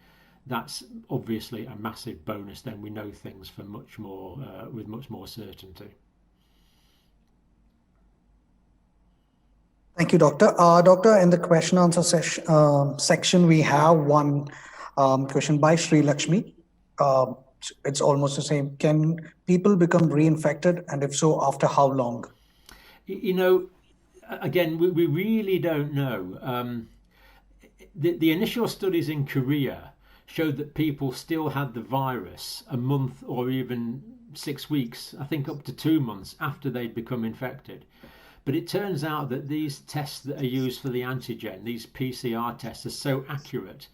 Speaker 3: that's obviously a massive bonus. Then we know things for much more, with much more certainty.
Speaker 2: Thank you, Doctor. Doctor, in the question answer section, we have one question by Sri Lakshmi. It's almost the same. Can people become reinfected, and if so, after how long?
Speaker 3: You know, again, we really don't know. The initial studies in Korea showed that people still had the virus a month or even 6 weeks, I think up to 2 months after they'd become infected. But it turns out that these tests that are used for the antigen, these PCR tests, are so accurate,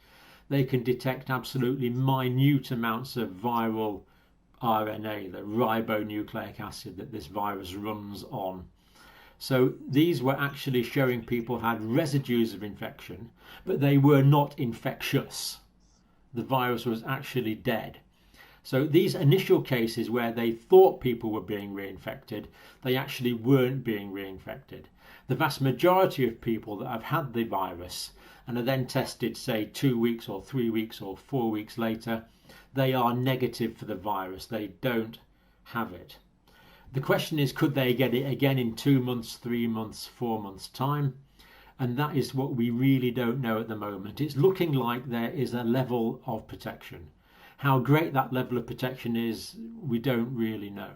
Speaker 3: they can detect absolutely minute amounts of viral RNA, the ribonucleic acid that this virus runs on. So these were actually showing people had residues of infection, but they were not infectious. The virus was actually dead. So these initial cases where they thought people were being reinfected, they actually weren't being reinfected. The vast majority of people that have had the virus and are then tested, say, 2 weeks or 3 weeks or 4 weeks later, they are negative for the virus. They don't have it. The question is, could they get it again in 2 months, 3 months, 4 months' time? And that is what we really don't know at the moment. It's looking like there is a level of protection. How great that level of protection is, we don't really know.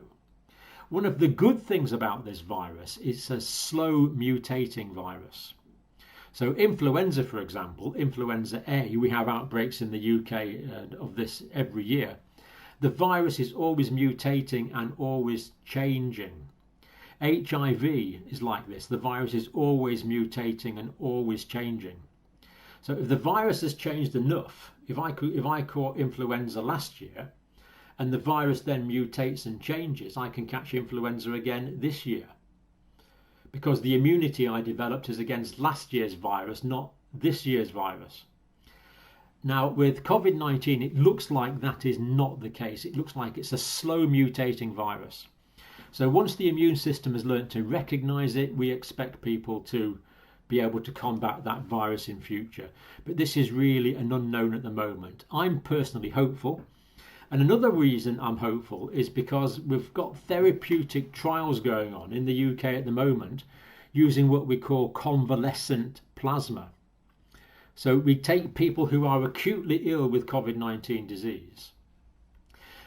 Speaker 3: One of the good things about this virus is it's a slow mutating virus. So influenza, for example, influenza A, we have outbreaks in the UK of this every year. The virus is always mutating and always changing. HIV is like this. The virus is always mutating and always changing. So if the virus has changed enough, if I caught influenza last year and the virus then mutates and changes, I can catch influenza again this year, because the immunity I developed is against last year's virus, not this year's virus. Now with COVID-19, it looks like that is not the case. It looks like it's a slow mutating virus. So once the immune system has learned to recognize it, we expect people to be able to combat that virus in future. But this is really an unknown at the moment. I'm personally hopeful. And another reason I'm hopeful is because we've got therapeutic trials going on in the UK at the moment using what we call convalescent plasma. So we take people who are acutely ill with COVID-19 disease.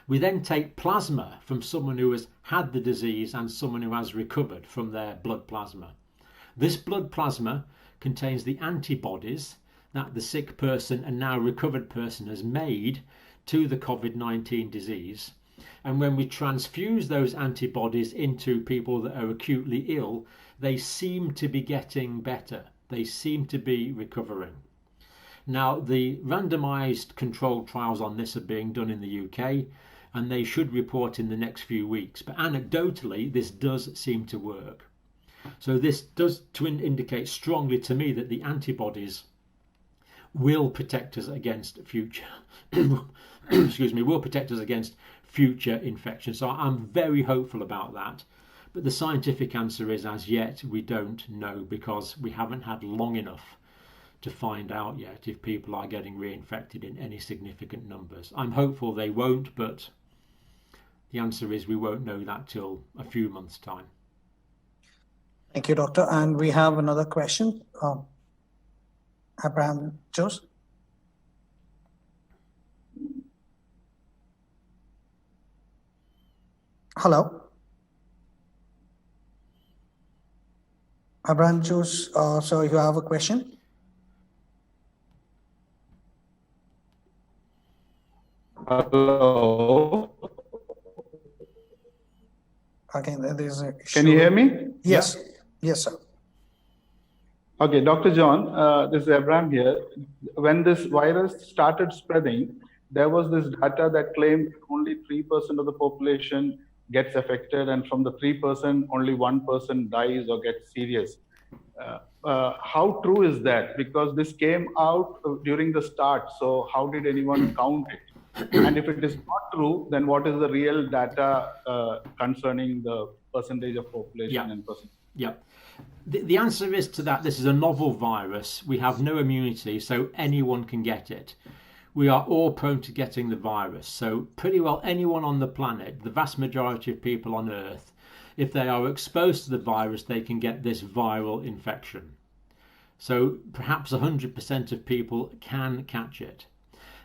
Speaker 3: We then take plasma from someone who has had the disease and someone who has recovered from their blood plasma. This blood plasma contains the antibodies that the sick person and now recovered person has made to the COVID-19 disease. And when we transfuse those antibodies into people that are acutely ill, they seem to be getting better. They seem to be recovering. Now, the randomized controlled trials on this are being done in the UK, and they should report in the next few weeks. But anecdotally, this does seem to work. So this does indicate strongly to me that the antibodies will protect us against future will protect us against future infection. So I'm very hopeful about that. But the scientific answer is, as yet, we don't know, because we haven't had long enough to find out yet if people are getting reinfected in any significant numbers. I'm hopeful they won't, but the answer is we won't know that till a few months' time.
Speaker 2: Thank you, Doctor. And we have another question. Abraham Jose? Hello? Abraham Jose, so you have a question?
Speaker 7: Hello.
Speaker 2: Okay, there's a issue.
Speaker 7: Can you hear me?
Speaker 2: Yes. Yes, sir.
Speaker 7: Okay, Dr. John, this is Abraham here. When this virus started spreading, there was this data that claimed only 3% of the population gets affected, and from the 3%, only 1% dies or gets serious. How true is that? Because this came out during the start, so how did anyone count it? And if it is not true, then what is the real data concerning the percentage of population and percentage?
Speaker 3: Yeah. The answer is to that, this is a novel virus. We have no immunity, so anyone can get it. We are all prone to getting the virus. So pretty well anyone on the planet, the vast majority of people on Earth, if they are exposed to the virus, they can get this viral infection. So perhaps 100% of people can catch it.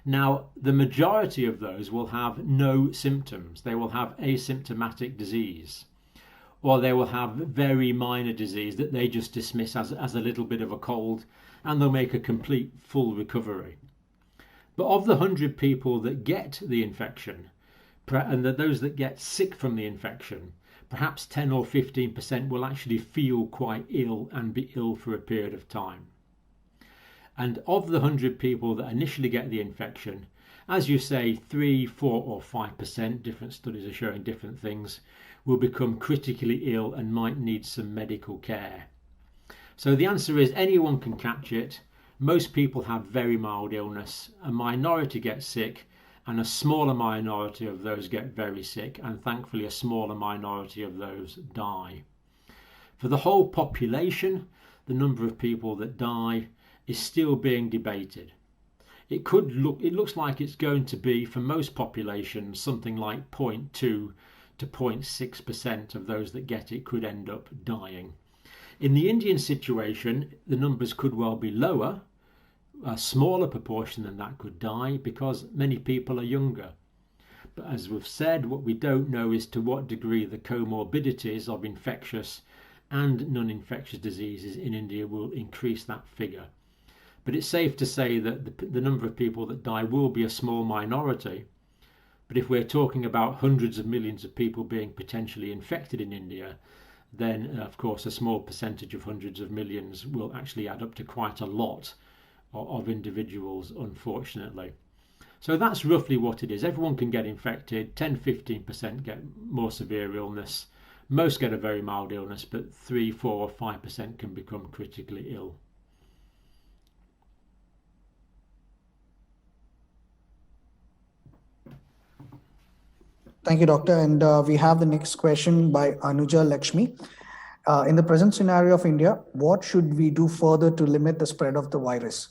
Speaker 3: Now, the majority of those will have no symptoms. They will have asymptomatic disease, or they will have very minor disease that they just dismiss as a little bit of a cold, and they'll make a complete full recovery. But of the 100 people that get the infection, and those that get sick from the infection, perhaps 10 or 15% will actually feel quite ill and be ill for a period of time. And of the 100 people that initially get the infection, as you say, 3, 4 or 5%, different studies are showing different things, will become critically ill and might need some medical care. So the answer is anyone can catch it. Most people have very mild illness. A minority get sick, and a smaller minority of those get very sick, and thankfully a smaller minority of those die. For the whole population, the number of people that die is still being debated. It looks like it's going to be, for most populations, something like 0.2 to 0.6% of those that get it could end up dying. In the Indian situation, the numbers could well be lower. A smaller proportion than that could die because many people are younger. But as we've said, what we don't know is to what degree the comorbidities of infectious and non-infectious diseases in India will increase that figure. But it's safe to say that the number of people that die will be a small minority. But if we're talking about hundreds of millions of people being potentially infected in India, then of course a small percentage of hundreds of millions will actually add up to quite a lot of individuals, unfortunately. So that's roughly what it is. Everyone can get infected. 10-15% get more severe illness. Most get a very mild illness, but 3, 4 or 5% can become critically ill.
Speaker 2: Thank you, Doctor. And we have the next question by Anuja Lakshmi. In the present scenario of India, what should we do further to limit the spread of the virus?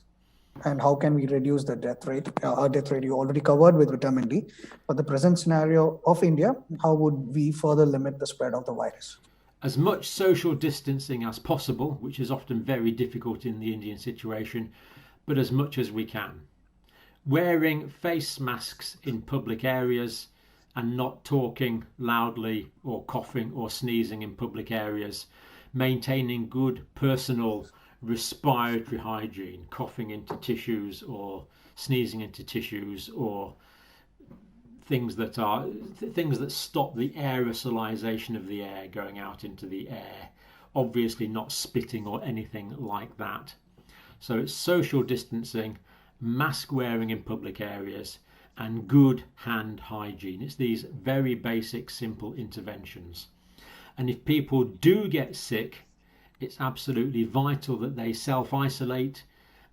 Speaker 2: And how can we reduce the death rate? Our death rate you already covered with vitamin D. But the present scenario of India, how would we further limit the spread of the virus?
Speaker 3: As much social distancing as possible, which is often very difficult in the Indian situation, but as much as we can. Wearing face masks in public areas and not talking loudly or coughing or sneezing in public areas. Maintaining good personal respiratory hygiene, coughing into tissues or sneezing into tissues, or things that stop the aerosolization of the air going out into the air. Obviously not spitting or anything like that. So it's social distancing, mask wearing in public areas, and good hand hygiene. It's these very basic, simple interventions. And if people do get sick, it's absolutely vital that they self-isolate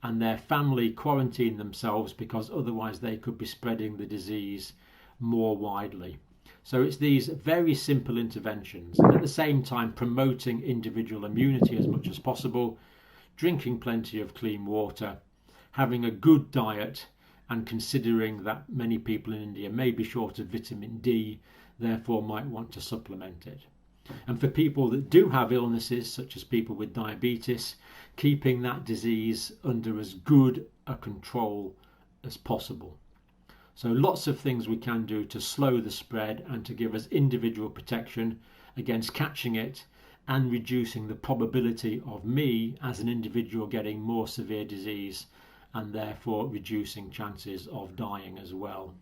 Speaker 3: and their family quarantine themselves, because otherwise they could be spreading the disease more widely. So it's these very simple interventions, and at the same time promoting individual immunity as much as possible, drinking plenty of clean water, having a good diet, and considering that many people in India may be short of vitamin D, therefore might want to supplement it. And for people that do have illnesses, such as people with diabetes, keeping that disease under as good a control as possible. So lots of things we can do to slow the spread and to give us individual protection against catching it and reducing the probability of me as an individual getting more severe disease and therefore reducing chances of dying as well.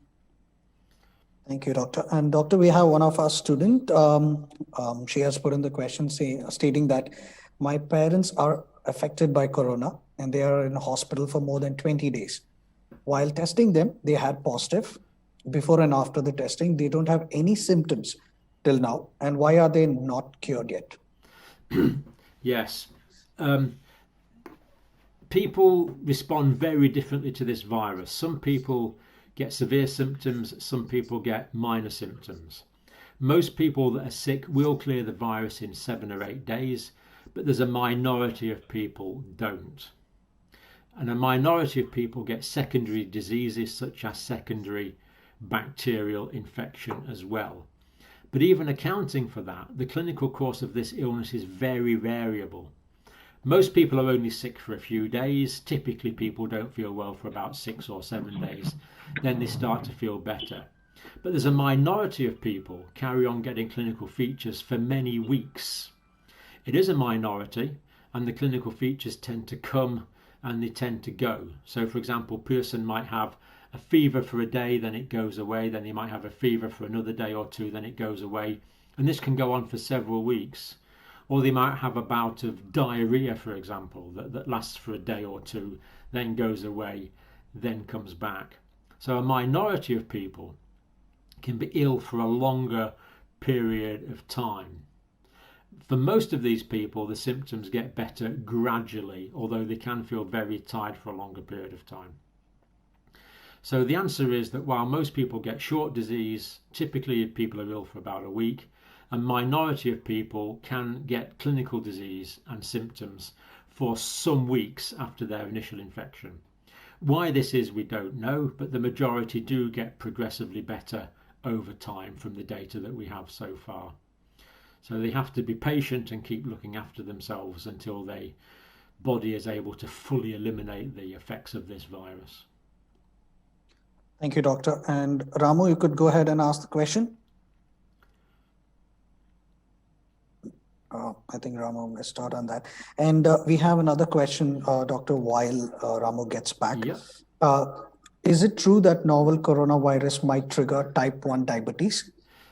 Speaker 2: Thank you, Doctor. And Doctor, we have one of our student. She has put in the question stating that my parents are affected by corona and they are in hospital for more than 20 days. While testing them, they had positive. Before and after the testing, they don't have any symptoms till now. And why are they not cured yet?
Speaker 3: Yes. People respond very differently to this virus. Some people get severe symptoms, some people get minor symptoms. Most people that are sick will clear the virus in 7 or 8 days, but there's a minority of people don't. And a minority of people get secondary diseases such as secondary bacterial infection as well. But even accounting for that, the clinical course of this illness is very variable. Most people are only sick for a few days. Typically people don't feel well for about 6 or 7 days. Then they start to feel better. But there's a minority of people carry on getting clinical features for many weeks. It is a minority, and the clinical features tend to come and they tend to go. So for example, a person might have a fever for a day, then it goes away, then they might have a fever for another day or two, then it goes away. And this can go on for several weeks. Or they might have a bout of diarrhea, for example, that lasts for a day or two, then goes away, then comes back. So a minority of people can be ill for a longer period of time. For most of these people, the symptoms get better gradually, although they can feel very tired for a longer period of time. So the answer is that while most people get short disease, typically people are ill for about a week, a minority of people can get clinical disease and symptoms for some weeks after their initial infection. Why this is, we don't know, but the majority do get progressively better over time from the data that we have so far. So they have to be patient and keep looking after themselves until their body is able to fully eliminate the effects of this virus.
Speaker 2: Thank you, Doctor. And Ramu, you could go ahead and ask the question. I think Ramu may start on that. And we have another question, Doctor, while Ramu gets back.
Speaker 3: Yes.
Speaker 2: Is it true that novel coronavirus might trigger type 1 diabetes?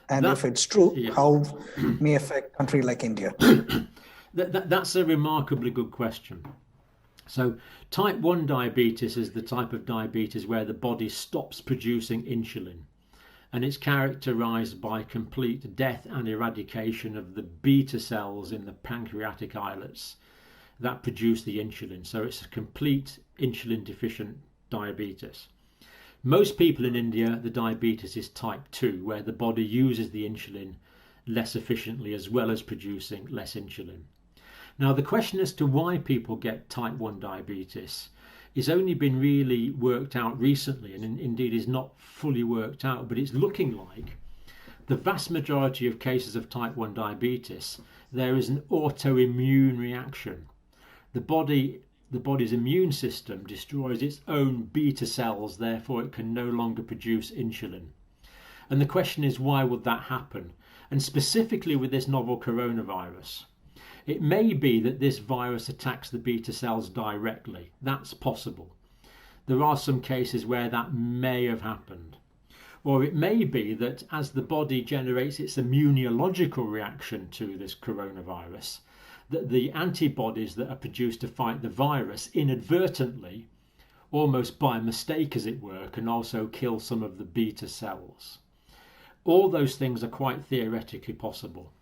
Speaker 2: And if it's true,
Speaker 3: yeah.
Speaker 2: How may affect a country like India?
Speaker 3: That's a remarkably good question. So type 1 diabetes is the type of diabetes where the body stops producing insulin. And it's characterized by complete death and eradication of the beta cells in the pancreatic islets that produce the insulin. So it's a complete insulin deficient diabetes. Most people in India, the diabetes is type 2, where the body uses the insulin less efficiently as well as producing less insulin. Now the question as to why people get type 1 diabetes is only been really worked out recently, and indeed is not fully worked out, but it's looking like the vast majority of cases of type 1 diabetes, there is an autoimmune reaction. The body's immune system destroys its own beta cells, therefore it can no longer produce insulin. And the question is, why would that happen? And specifically with this novel coronavirus, it may be that this virus attacks the beta cells directly. That's possible. There are some cases where that may have happened. Or it may be that as the body generates its immunological reaction to this coronavirus, that the antibodies that are produced to fight the virus inadvertently, almost by mistake as it were, can also kill some of the beta cells. All those things are quite theoretically possible.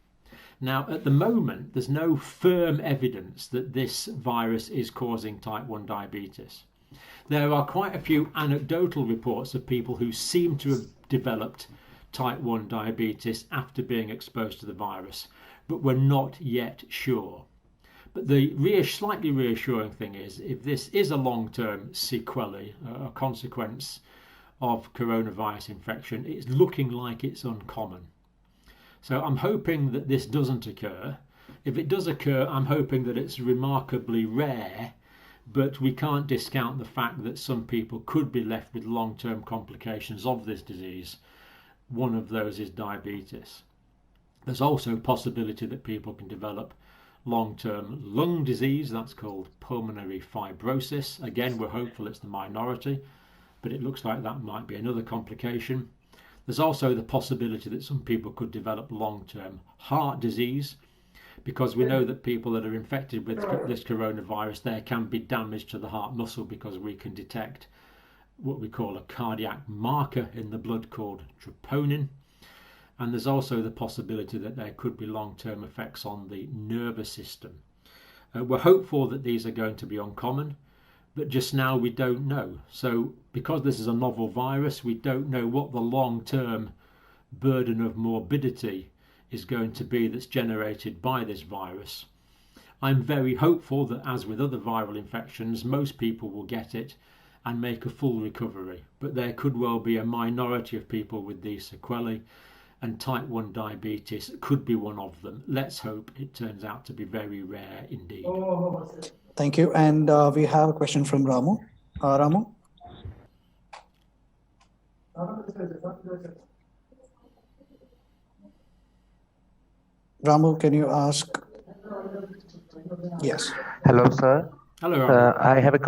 Speaker 3: Now, at the moment, there's no firm evidence that this virus is causing type 1 diabetes. There are quite a few anecdotal reports of people who seem to have developed type 1 diabetes after being exposed to the virus, but we're not yet sure. But the slightly reassuring thing is, if this is a long-term sequelae, a consequence of coronavirus infection, it's looking like it's uncommon. So I'm hoping that this doesn't occur. If it does occur, I'm hoping that it's remarkably rare, but we can't discount the fact that some people could be left with long-term complications of this disease. One of those is diabetes. There's also a possibility that people can develop long-term lung disease, that's called pulmonary fibrosis. Again, we're hopeful it's the minority, but it looks like that might be another complication. There's also the possibility that some people could develop long-term heart disease, because we know that people that are infected with this coronavirus, there can be damage to the heart muscle because we can detect what we call a cardiac marker in the blood called troponin. And there's also the possibility that there could be long-term effects on the nervous system. We're hopeful that these are going to be uncommon, but just now we don't know. So because this is a novel virus, we don't know what the long-term burden of morbidity is going to be that's generated by this virus. I'm very hopeful that, as with other viral infections, most people will get it and make a full recovery, but there could well be a minority of people with these sequelae, and type 1 diabetes could be one of them. Let's hope it turns out to be very rare indeed.
Speaker 2: Thank you. And we have a question from Ramu. Ramu? Ramu, can you ask? Yes.
Speaker 8: Hello, sir.
Speaker 3: Hello, Ramu.
Speaker 8: I have a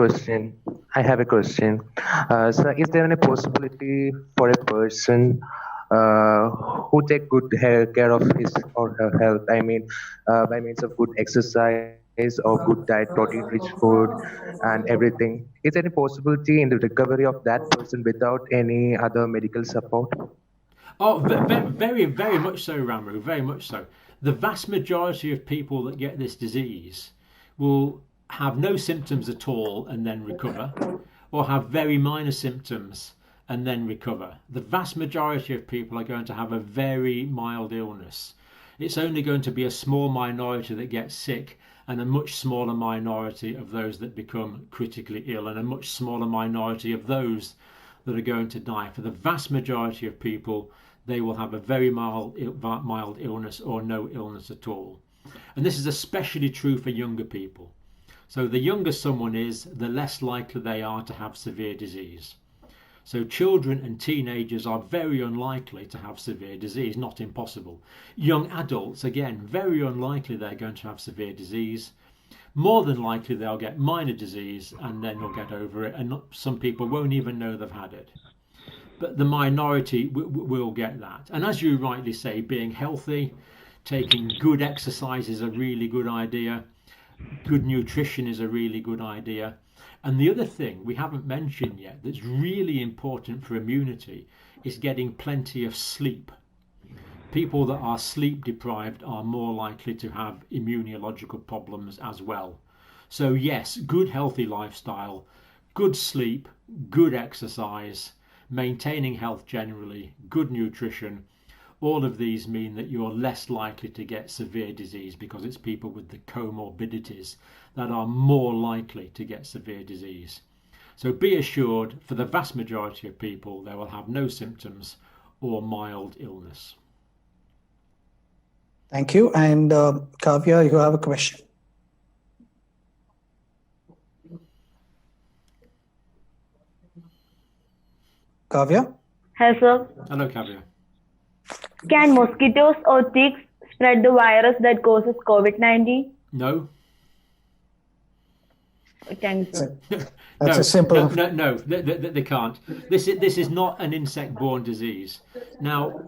Speaker 8: question. Sir, is there any possibility for a person who take good care of his or her health, I mean, by means of good exercise or good diet, protein-rich food and everything, is there any possibility in the recovery of that person without any other medical support?
Speaker 3: Oh, very, very much so, Ramu, very much so. The vast majority of people that get this disease will have no symptoms at all and then recover, or have very minor symptoms and then recover. The vast majority of people are going to have a very mild illness. It's only going to be a small minority that gets sick, and a much smaller minority of those that become critically ill, and a much smaller minority of those that are going to die. For the vast majority of people, they will have a very mild illness or no illness at all. And this is especially true for younger people. So the younger someone is, the less likely they are to have severe disease. So children and teenagers are very unlikely to have severe disease, not impossible. Young adults, again, very unlikely they're going to have severe disease. More than likely they'll get minor disease and then they'll get over it, and some people won't even know they've had it. But the minority will get that. And as you rightly say, being healthy, taking good exercise is a really good idea. Good nutrition is a really good idea. And the other thing we haven't mentioned yet that's really important for immunity is getting plenty of sleep. People that are sleep deprived are more likely to have immunological problems as well. So yes, good healthy lifestyle, good sleep, good exercise, maintaining health generally, good nutrition, all of these mean that you're less likely to get severe disease, because it's people with the comorbidities that are more likely to get severe disease. So be assured, for the vast majority of people, they will have no symptoms or mild illness.
Speaker 2: Thank you. And Kavya, you have a question. Kavya?
Speaker 5: Hi, sir.
Speaker 3: Hello, Kavya.
Speaker 5: Can mosquitoes or ticks spread the virus that causes COVID-19?
Speaker 3: No.
Speaker 5: Thanks, sir.
Speaker 2: That's a simple.
Speaker 3: No, they can't. This is not an insect-borne disease. Now,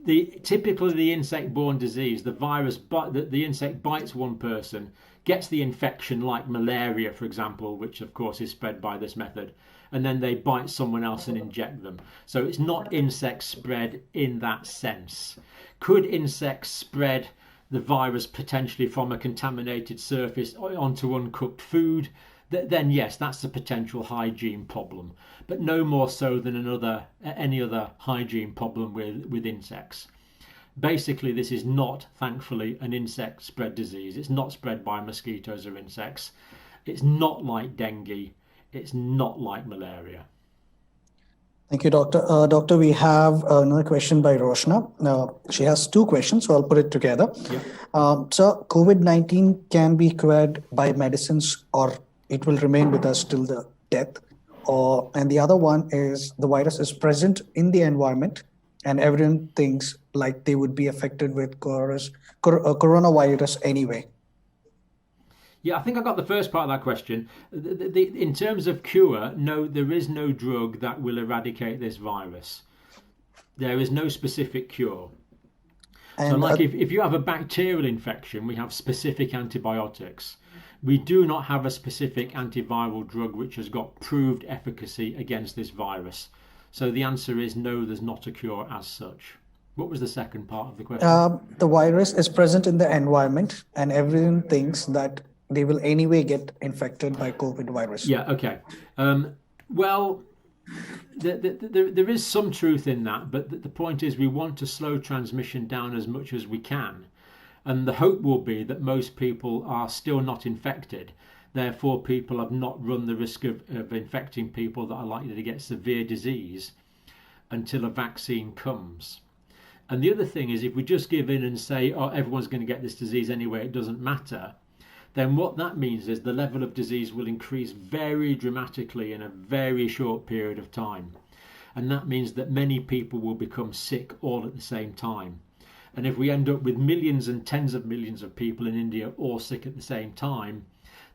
Speaker 3: typically the insect-borne disease, the virus, the insect bites one person, gets the infection, like malaria, for example, which of course is spread by this method, and then they bite someone else and inject them. So it's not insect spread in that sense. Could insects spread the virus potentially from a contaminated surface onto uncooked food? Then yes, that's a potential hygiene problem, but no more so than any other hygiene problem with insects. Basically, this is not, thankfully, an insect spread disease. It's not spread by mosquitoes or insects. It's not like dengue. It's not like malaria.
Speaker 2: Thank you, Doctor. Doctor, we have another question by Roshna. She has two questions, so I'll put it together.
Speaker 3: Yeah.
Speaker 2: So COVID-19 can be cured by medicines, or it will remain with us till the death. And the other one is the virus is present in the environment and everyone thinks like they would be affected with coronavirus anyway.
Speaker 3: Yeah, I think I got the first part of that question. In terms of cure, no, there is no drug that will eradicate this virus. There is no specific cure. And so like if you have a bacterial infection, we have specific antibiotics. We do not have a specific antiviral drug which has got proved efficacy against this virus. So the answer is no, there's not a cure as such. What was the second part of the question?
Speaker 2: The virus is present in the environment and everyone thinks that they will anyway get infected by COVID virus.
Speaker 3: Yeah, okay. Well, there is some truth in that, but the point is we want to slow transmission down as much as we can. And the hope will be that most people are still not infected. Therefore, people have not run the risk of infecting people that are likely to get severe disease until a vaccine comes. And the other thing is if we just give in and say, oh, everyone's going to get this disease anyway, it doesn't matter, then what that means is the level of disease will increase very dramatically in a very short period of time. And that means that many people will become sick all at the same time. And if we end up with millions and tens of millions of people in India all sick at the same time,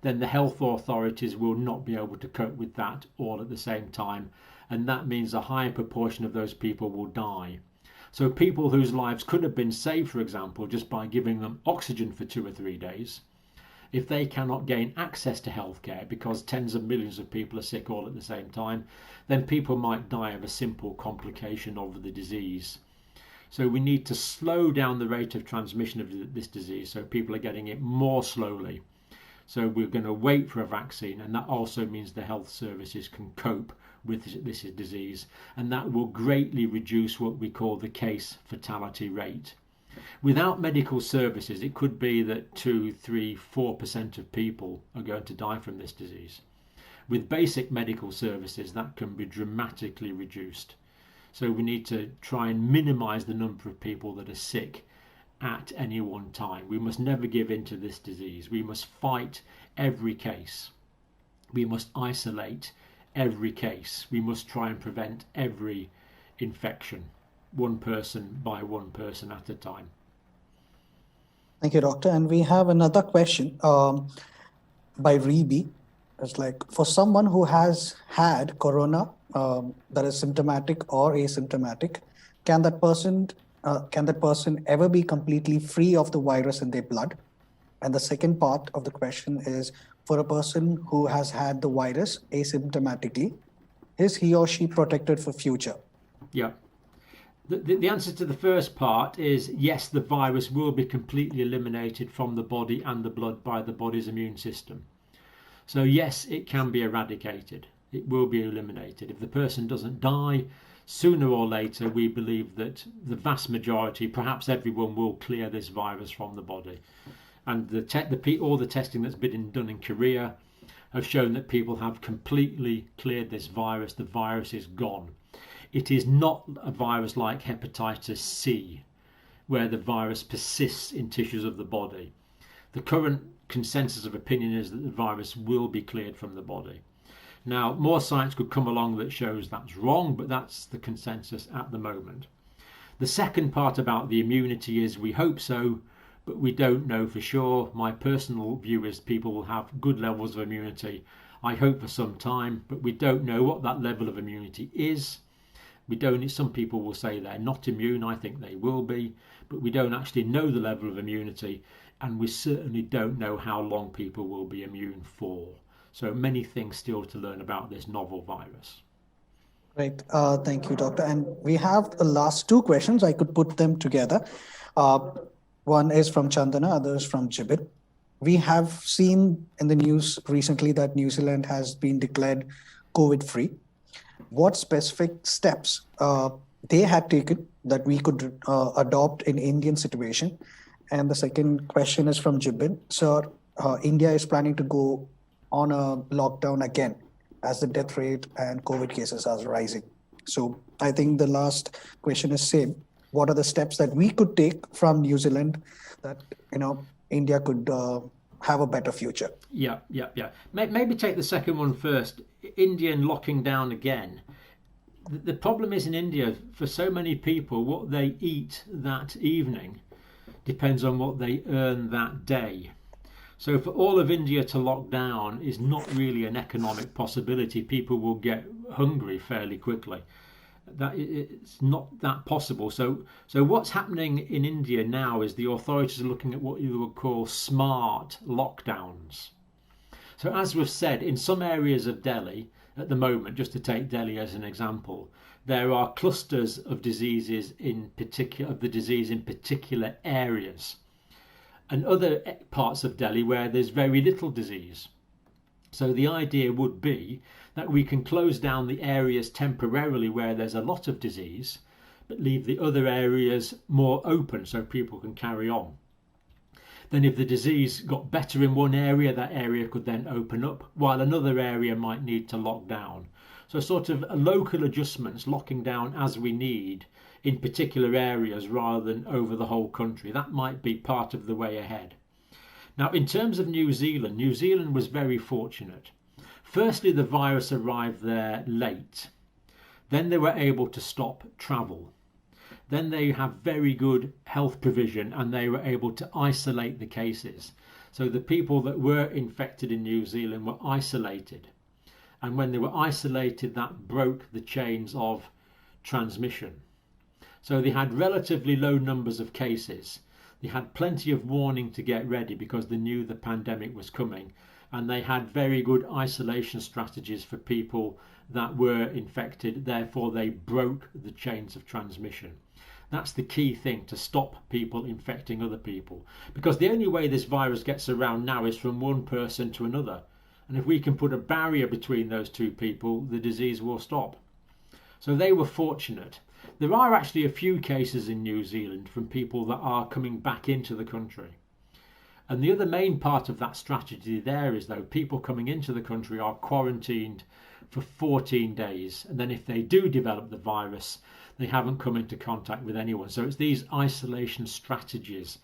Speaker 3: then the health authorities will not be able to cope with that all at the same time. And that means a higher proportion of those people will die. So people whose lives could have been saved, for example, just by giving them oxygen for 2 or 3 days, if they cannot gain access to healthcare because tens of millions of people are sick all at the same time, then people might die of a simple complication of the disease. So we need to slow down the rate of transmission of this disease so people are getting it more slowly. So we're going to wait for a vaccine, and that also means the health services can cope with this disease, and that will greatly reduce what we call the case fatality rate. Without medical services, it could be that 2, 3, 4% of people are going to die from this disease. With basic medical services, that can be dramatically reduced. So we need to try and minimize the number of people that are sick at any one time. We must never give in to this disease. We must fight every case. We must isolate every case. We must try and prevent every infection, one person by one person at a time.
Speaker 2: Thank you, Doctor. And we have another question by Reeby. It's like, for someone who has had corona that is symptomatic or asymptomatic, can that person ever be completely free of the virus in their blood? And the second part of the question is, for a person who has had the virus asymptomatically, is he or she protected for future?
Speaker 3: Yeah. The answer to the first part is yes, the virus will be completely eliminated from the body and the blood by the body's immune system. So yes, it can be eradicated. It will be eliminated. If the person doesn't die, sooner or later, we believe that the vast majority, perhaps everyone, will clear this virus from the body. And all the testing that's been done in Korea have shown that people have completely cleared this virus. The virus is gone. It is not a virus like hepatitis C, where the virus persists in tissues of the body. The current consensus of opinion is that the virus will be cleared from the body. Now, more science could come along that shows that's wrong, but that's the consensus at the moment. The second part about the immunity is we hope so, but we don't know for sure. My personal view is people will have good levels of immunity, I hope for some time, but we don't know what that level of immunity is. Some people will say they're not immune, I think they will be, but we don't actually know the level of immunity, and we certainly don't know how long people will be immune for. So many things still to learn about this novel virus.
Speaker 2: Great. Thank you, Doctor. And we have the last two questions. I could put them together. One is from Chandana, other is from Jibit. We have seen in the news recently that New Zealand has been declared COVID-free. What specific steps they had taken that we could adopt in Indian situation? And the second question is from Jibin. Sir, India is planning to go on a lockdown again as the death rate and COVID cases are rising. So I think the last question is same. What are the steps that we could take from New Zealand that, India could have a better future?
Speaker 3: Yeah. Maybe take the second one first. Indian locking down again. The problem is in India, for so many people, what they eat that evening depends on what they earn that day. So for all of India to lock down is not really an economic possibility. People will get hungry fairly quickly. It's not that possible. So what's happening in India now is the authorities are looking at what you would call smart lockdowns. So as we've said, in some areas of Delhi at the moment, just to take Delhi as an example, there are clusters of diseases in particular areas, and other parts of Delhi where there's very little disease. So the idea would be that we can close down the areas temporarily where there's a lot of disease, but leave the other areas more open so people can carry on. Then if the disease got better in one area, that area could then open up, while another area might need to lock down. So sort of local adjustments, locking down as we need in particular areas rather than over the whole country. That might be part of the way ahead. Now, in terms of New Zealand was very fortunate. Firstly, the virus arrived there late. Then they were able to stop travel. Then they have very good health provision and they were able to isolate the cases. So the people that were infected in New Zealand were isolated. And when they were isolated, that broke the chains of transmission. So they had relatively low numbers of cases. They had plenty of warning to get ready because they knew the pandemic was coming. And they had very good isolation strategies for people that were infected. Therefore, they broke the chains of transmission. That's the key thing, to stop people infecting other people. Because the only way this virus gets around now is from one person to another. And if we can put a barrier between those two people, the disease will stop. So they were fortunate. There are actually a few cases in New Zealand from people that are coming back into the country. And the other main part of that strategy there is, though, people coming into the country are quarantined for 14 days. And then if they do develop the virus, they haven't come into contact with anyone. So it's these isolation strategies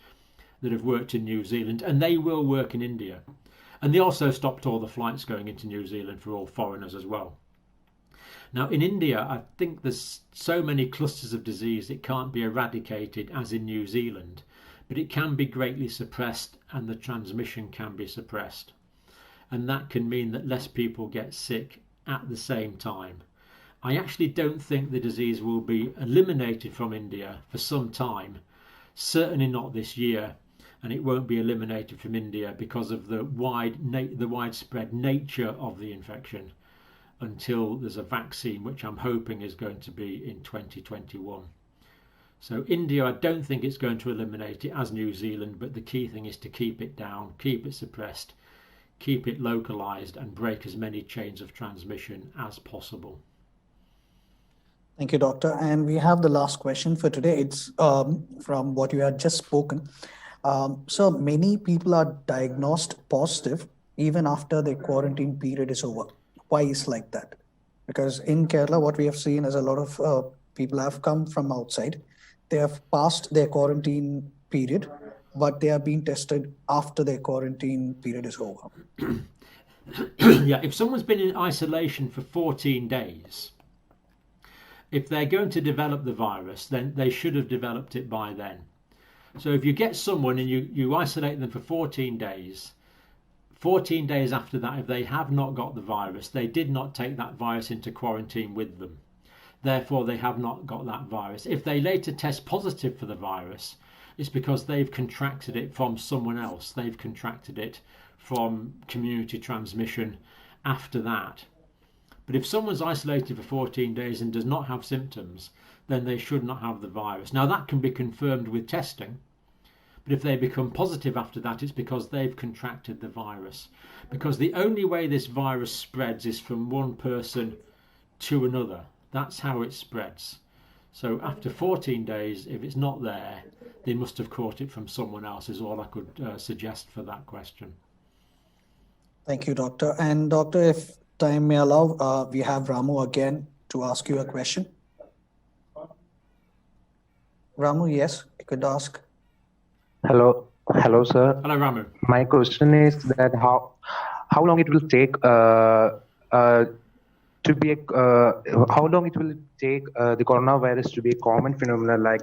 Speaker 3: that have worked in New Zealand, and they will work in India. And they also stopped all the flights going into New Zealand for all foreigners as well. Now in India, I think there's so many clusters of disease it can't be eradicated as in New Zealand, but it can be greatly suppressed and the transmission can be suppressed. And that can mean that less people get sick at the same time. I actually don't think the disease will be eliminated from India for some time, certainly not this year, and it won't be eliminated from India because of the widespread nature of the infection until there's a vaccine, which I'm hoping is going to be in 2021. So India, I don't think it's going to eliminate it as New Zealand, but the key thing is to keep it down, keep it suppressed, keep it localized, and break as many chains of transmission as possible.
Speaker 2: Thank you, Doctor. And we have the last question for today. It's from what you had just spoken. So many people are diagnosed positive even after the quarantine period is over. Why is like that? Because in Kerala, what we have seen is a lot of people have come from outside. They have passed their quarantine period, but they are being tested after their quarantine period is over.
Speaker 3: Yeah, if someone's been in isolation for 14 days, if they're going to develop the virus, then they should have developed it by then. So if you get someone and you isolate them for 14 days, 14 days after that, if they have not got the virus, they did not take that virus into quarantine with them. Therefore, they have not got that virus. If they later test positive for the virus, it's because they've contracted it from someone else. They've contracted it from community transmission after that. But if someone's isolated for 14 days and does not have symptoms, then they should not have the virus. Now, that can be confirmed with testing. But if they become positive after that, it's because they've contracted the virus. Because the only way this virus spreads is from one person to another. That's how it spreads. So after 14 days, if it's not there, they must have caught it from someone else, is all I could suggest for that question.
Speaker 2: Thank you, Doctor. And Doctor, if time may allow, we have Ramu again to ask you a question. Ramu, yes, you could ask.
Speaker 8: Hello, sir.
Speaker 3: Hello, Ramu.
Speaker 8: My question is that how long it will take to be how long it will take the coronavirus to be a common phenomenon like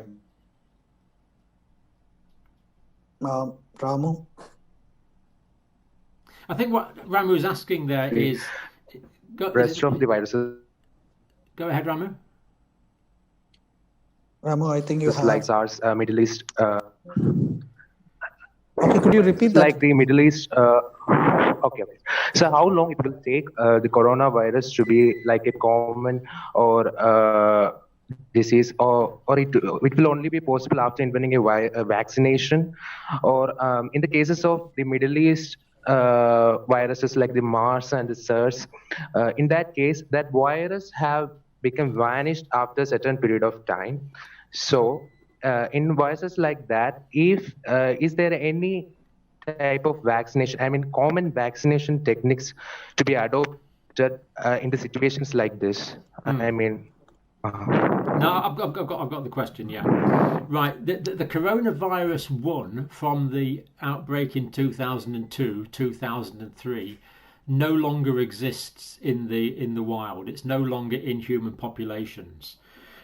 Speaker 2: Ramu?
Speaker 3: I think what Ramu is asking there is...
Speaker 8: rest of the viruses.
Speaker 3: Go ahead, Ramu.
Speaker 2: Ramu, I think you have...
Speaker 8: like SARS, Middle East.
Speaker 2: Okay, could you repeat that?
Speaker 8: Like the Middle East. Okay. So how long it will take the coronavirus to be like a common or disease, or it will only be possible after inventing a vaccination, or in the cases of the Middle East viruses like the MERS and the SARS, in that case, that virus have become vanished after a certain period of time. So in viruses like that, if is there any type of vaccination, I mean common vaccination techniques to be adopted in the situations like this? I mean
Speaker 3: no, I've got the question. Yeah, right. The coronavirus 1 from the outbreak in 2002, 2003, no longer exists in the wild. It's no longer in human populations.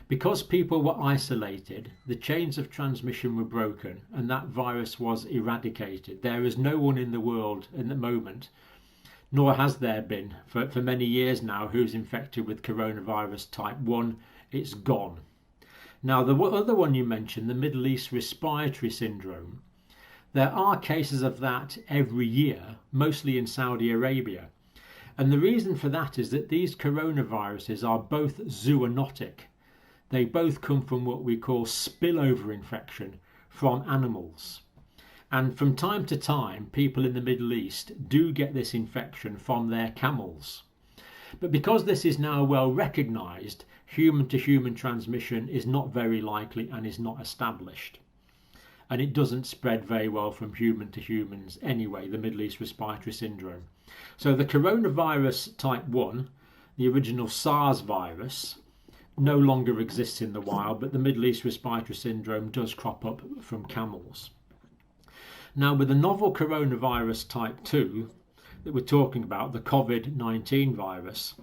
Speaker 3: Because people were isolated, the chains of transmission were broken and that virus was eradicated. There is no one in the world in the moment, nor has there been for many years now, who's infected with coronavirus type 1. It's gone. Now, the other one you mentioned, the Middle East Respiratory Syndrome, there are cases of that every year, mostly in Saudi Arabia. And the reason for that is that these coronaviruses are both zoonotic. They both come from what we call spillover infection from animals. And from time to time, people in the Middle East do get this infection from their camels. But because this is now well recognised, human-to-human transmission is not very likely and is not established. And it doesn't spread very well from human to humans anyway, the Middle East Respiratory Syndrome. So the coronavirus type 1, the original SARS virus, no longer exists in the wild, but the Middle East Respiratory Syndrome does crop up from camels. Now, with the novel coronavirus type 2 that we're talking about, the COVID-19 virus,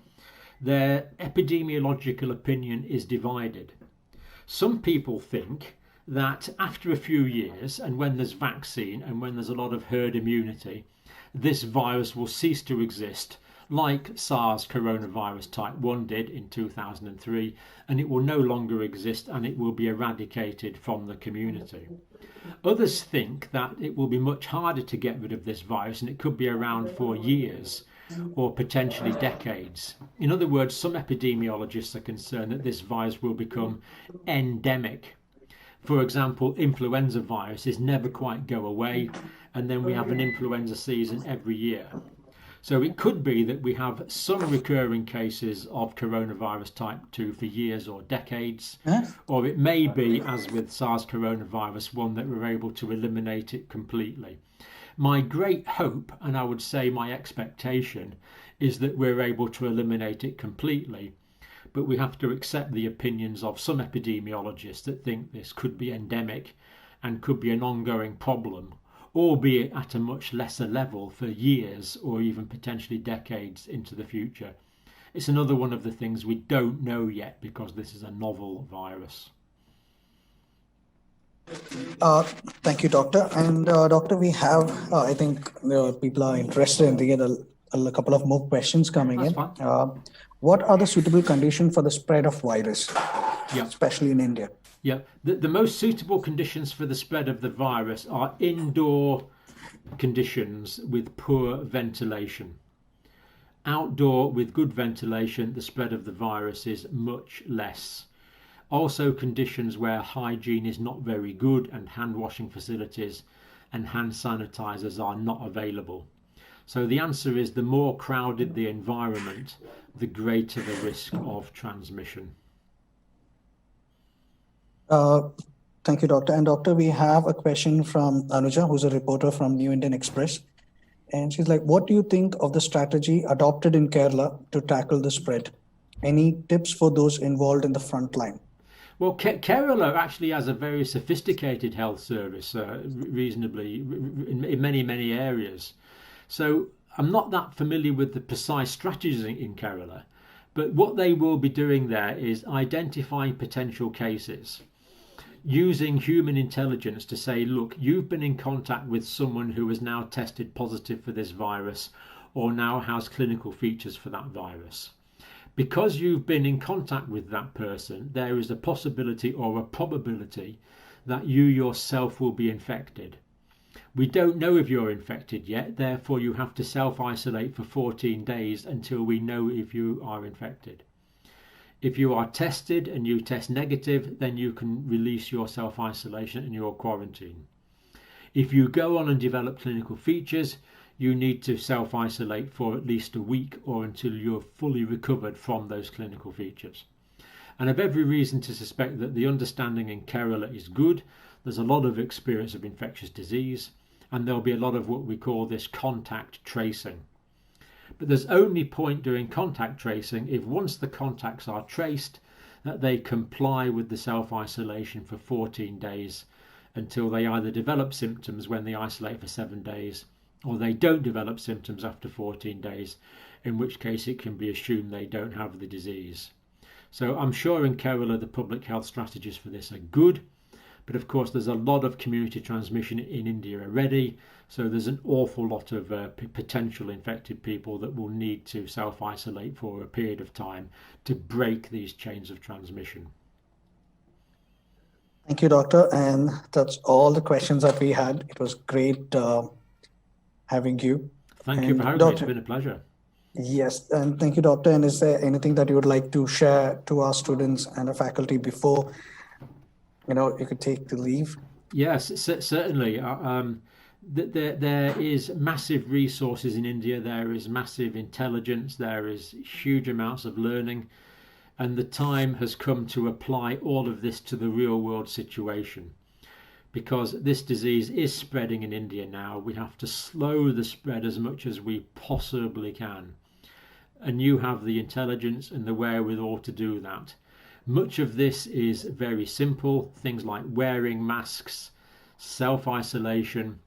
Speaker 3: their epidemiological opinion is divided. Some people think that after a few years, and when there's vaccine and when there's a lot of herd immunity, this virus will cease to exist, like SARS coronavirus type 1 did in 2003, and it will no longer exist and it will be eradicated from the community. Others think that it will be much harder to get rid of this virus and it could be around for years or potentially decades. In other words, some epidemiologists are concerned that this virus will become endemic. For example, influenza viruses never quite go away, and then we have an influenza season every year. So it could be that we have some recurring cases of coronavirus type 2 for years or decades, or it may be, as with SARS coronavirus 1, that we're able to eliminate it completely. My great hope, and I would say my expectation, is that we're able to eliminate it completely, but we have to accept the opinions of some epidemiologists that think this could be endemic and could be an ongoing problem, albeit at a much lesser level for years or even potentially decades into the future. It's another one of the things we don't know yet because this is a novel virus.
Speaker 2: Thank you, Doctor. And Doctor, we have, I think people are interested in getting a couple of more questions coming in. What are the suitable conditions for the spread of virus, especially in India?
Speaker 3: Yeah, the most suitable conditions for the spread of the virus are indoor conditions with poor ventilation. Outdoor with good ventilation, the spread of the virus is much less. Also conditions where hygiene is not very good and hand washing facilities and hand sanitizers are not available. So the answer is the more crowded the environment, the greater the risk of transmission.
Speaker 2: Thank you, Doctor. And Doctor, we have a question from Anuja, who's a reporter from New Indian Express. And she's like, what do you think of the strategy adopted in Kerala to tackle the spread? any tips for those involved in the front line?
Speaker 3: Well, Kerala actually has a very sophisticated health service, reasonably, in many areas. So I'm not that familiar with the precise strategies in Kerala, but what they will be doing there is identifying potential cases, using human intelligence to say, look, you've been in contact with someone who has now tested positive for this virus or now has clinical features for that virus. Because you've been in contact with that person, there is a possibility or a probability that you yourself will be infected. We don't know if you're infected yet, therefore you have to self-isolate for 14 days until we know if you are infected. If you are tested and you test negative, then you can release your self-isolation and your quarantine. If you go on and develop clinical features, you need to self-isolate for at least a week or until you're fully recovered from those clinical features. And I have every reason to suspect that the understanding in Kerala is good. There's a lot of experience of infectious disease, and there'll be a lot of what we call this contact tracing. But there's only point doing contact tracing if once the contacts are traced, that they comply with the self-isolation for 14 days until they either develop symptoms when they isolate for 7 days, or they don't develop symptoms after 14 days, in which case it can be assumed they don't have the disease. So I'm sure in Kerala the public health strategies for this are good, but of course there's a lot of community transmission in India already, so there's an awful lot of potential infected people that will need to self-isolate for a period of time to break these chains of transmission.
Speaker 2: Thank you, Doctor. And that's all the questions that we had. It was great having you.
Speaker 3: Thank you for having me. It's been a pleasure.
Speaker 2: Yes, and thank you, Doctor. And is there anything that you would like to share to our students and our faculty before you could take the leave?
Speaker 3: Yes, certainly. There is massive resources in India. There is massive intelligence. There is huge amounts of learning. And the time has come to apply all of this to the real world situation. Because this disease is spreading in India now, we have to slow the spread as much as we possibly can. And you have the intelligence and the wherewithal to do that. Much of this is very simple, things like wearing masks, self-isolation,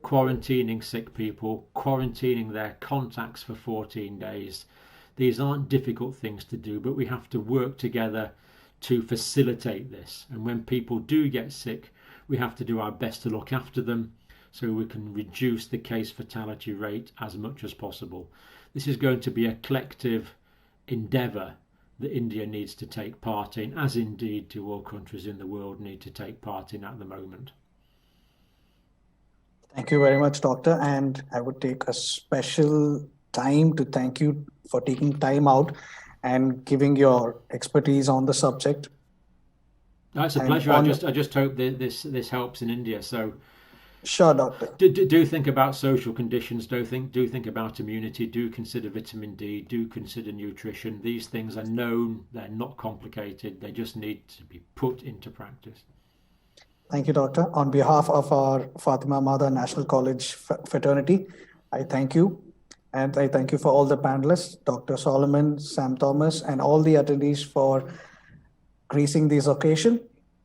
Speaker 3: quarantining sick people, quarantining their contacts for 14 days. These aren't difficult things to do, but we have to work together to facilitate this. And when people do get sick, we have to do our best to look after them so we can reduce the case fatality rate as much as possible. This is going to be a collective endeavour that India needs to take part in, as indeed do all countries in the world need to take part in at the moment.
Speaker 2: Thank you very much, Doctor. And I would take a special time to thank you for taking time out and giving your expertise on the subject.
Speaker 3: No, it's a pleasure. I just hope that this helps in India. So,
Speaker 2: sure, Doctor.
Speaker 3: Do think about social conditions. Do think about immunity. Do consider vitamin D. Do consider nutrition. These things are known. They're not complicated. They just need to be put into practice.
Speaker 2: Thank you, Doctor. On behalf of our Fatima Mada National College fraternity, I thank you. And I thank you for all the panelists, Dr. Solomon, Sam Thomas, and all the attendees for gracing this occasion.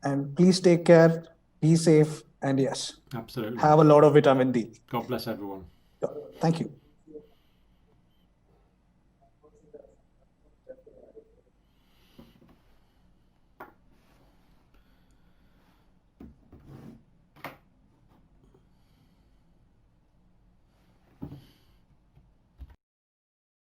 Speaker 2: And please take care, be safe, and yes,
Speaker 3: absolutely,
Speaker 2: have a lot of vitamin D.
Speaker 3: God bless everyone.
Speaker 2: Thank you.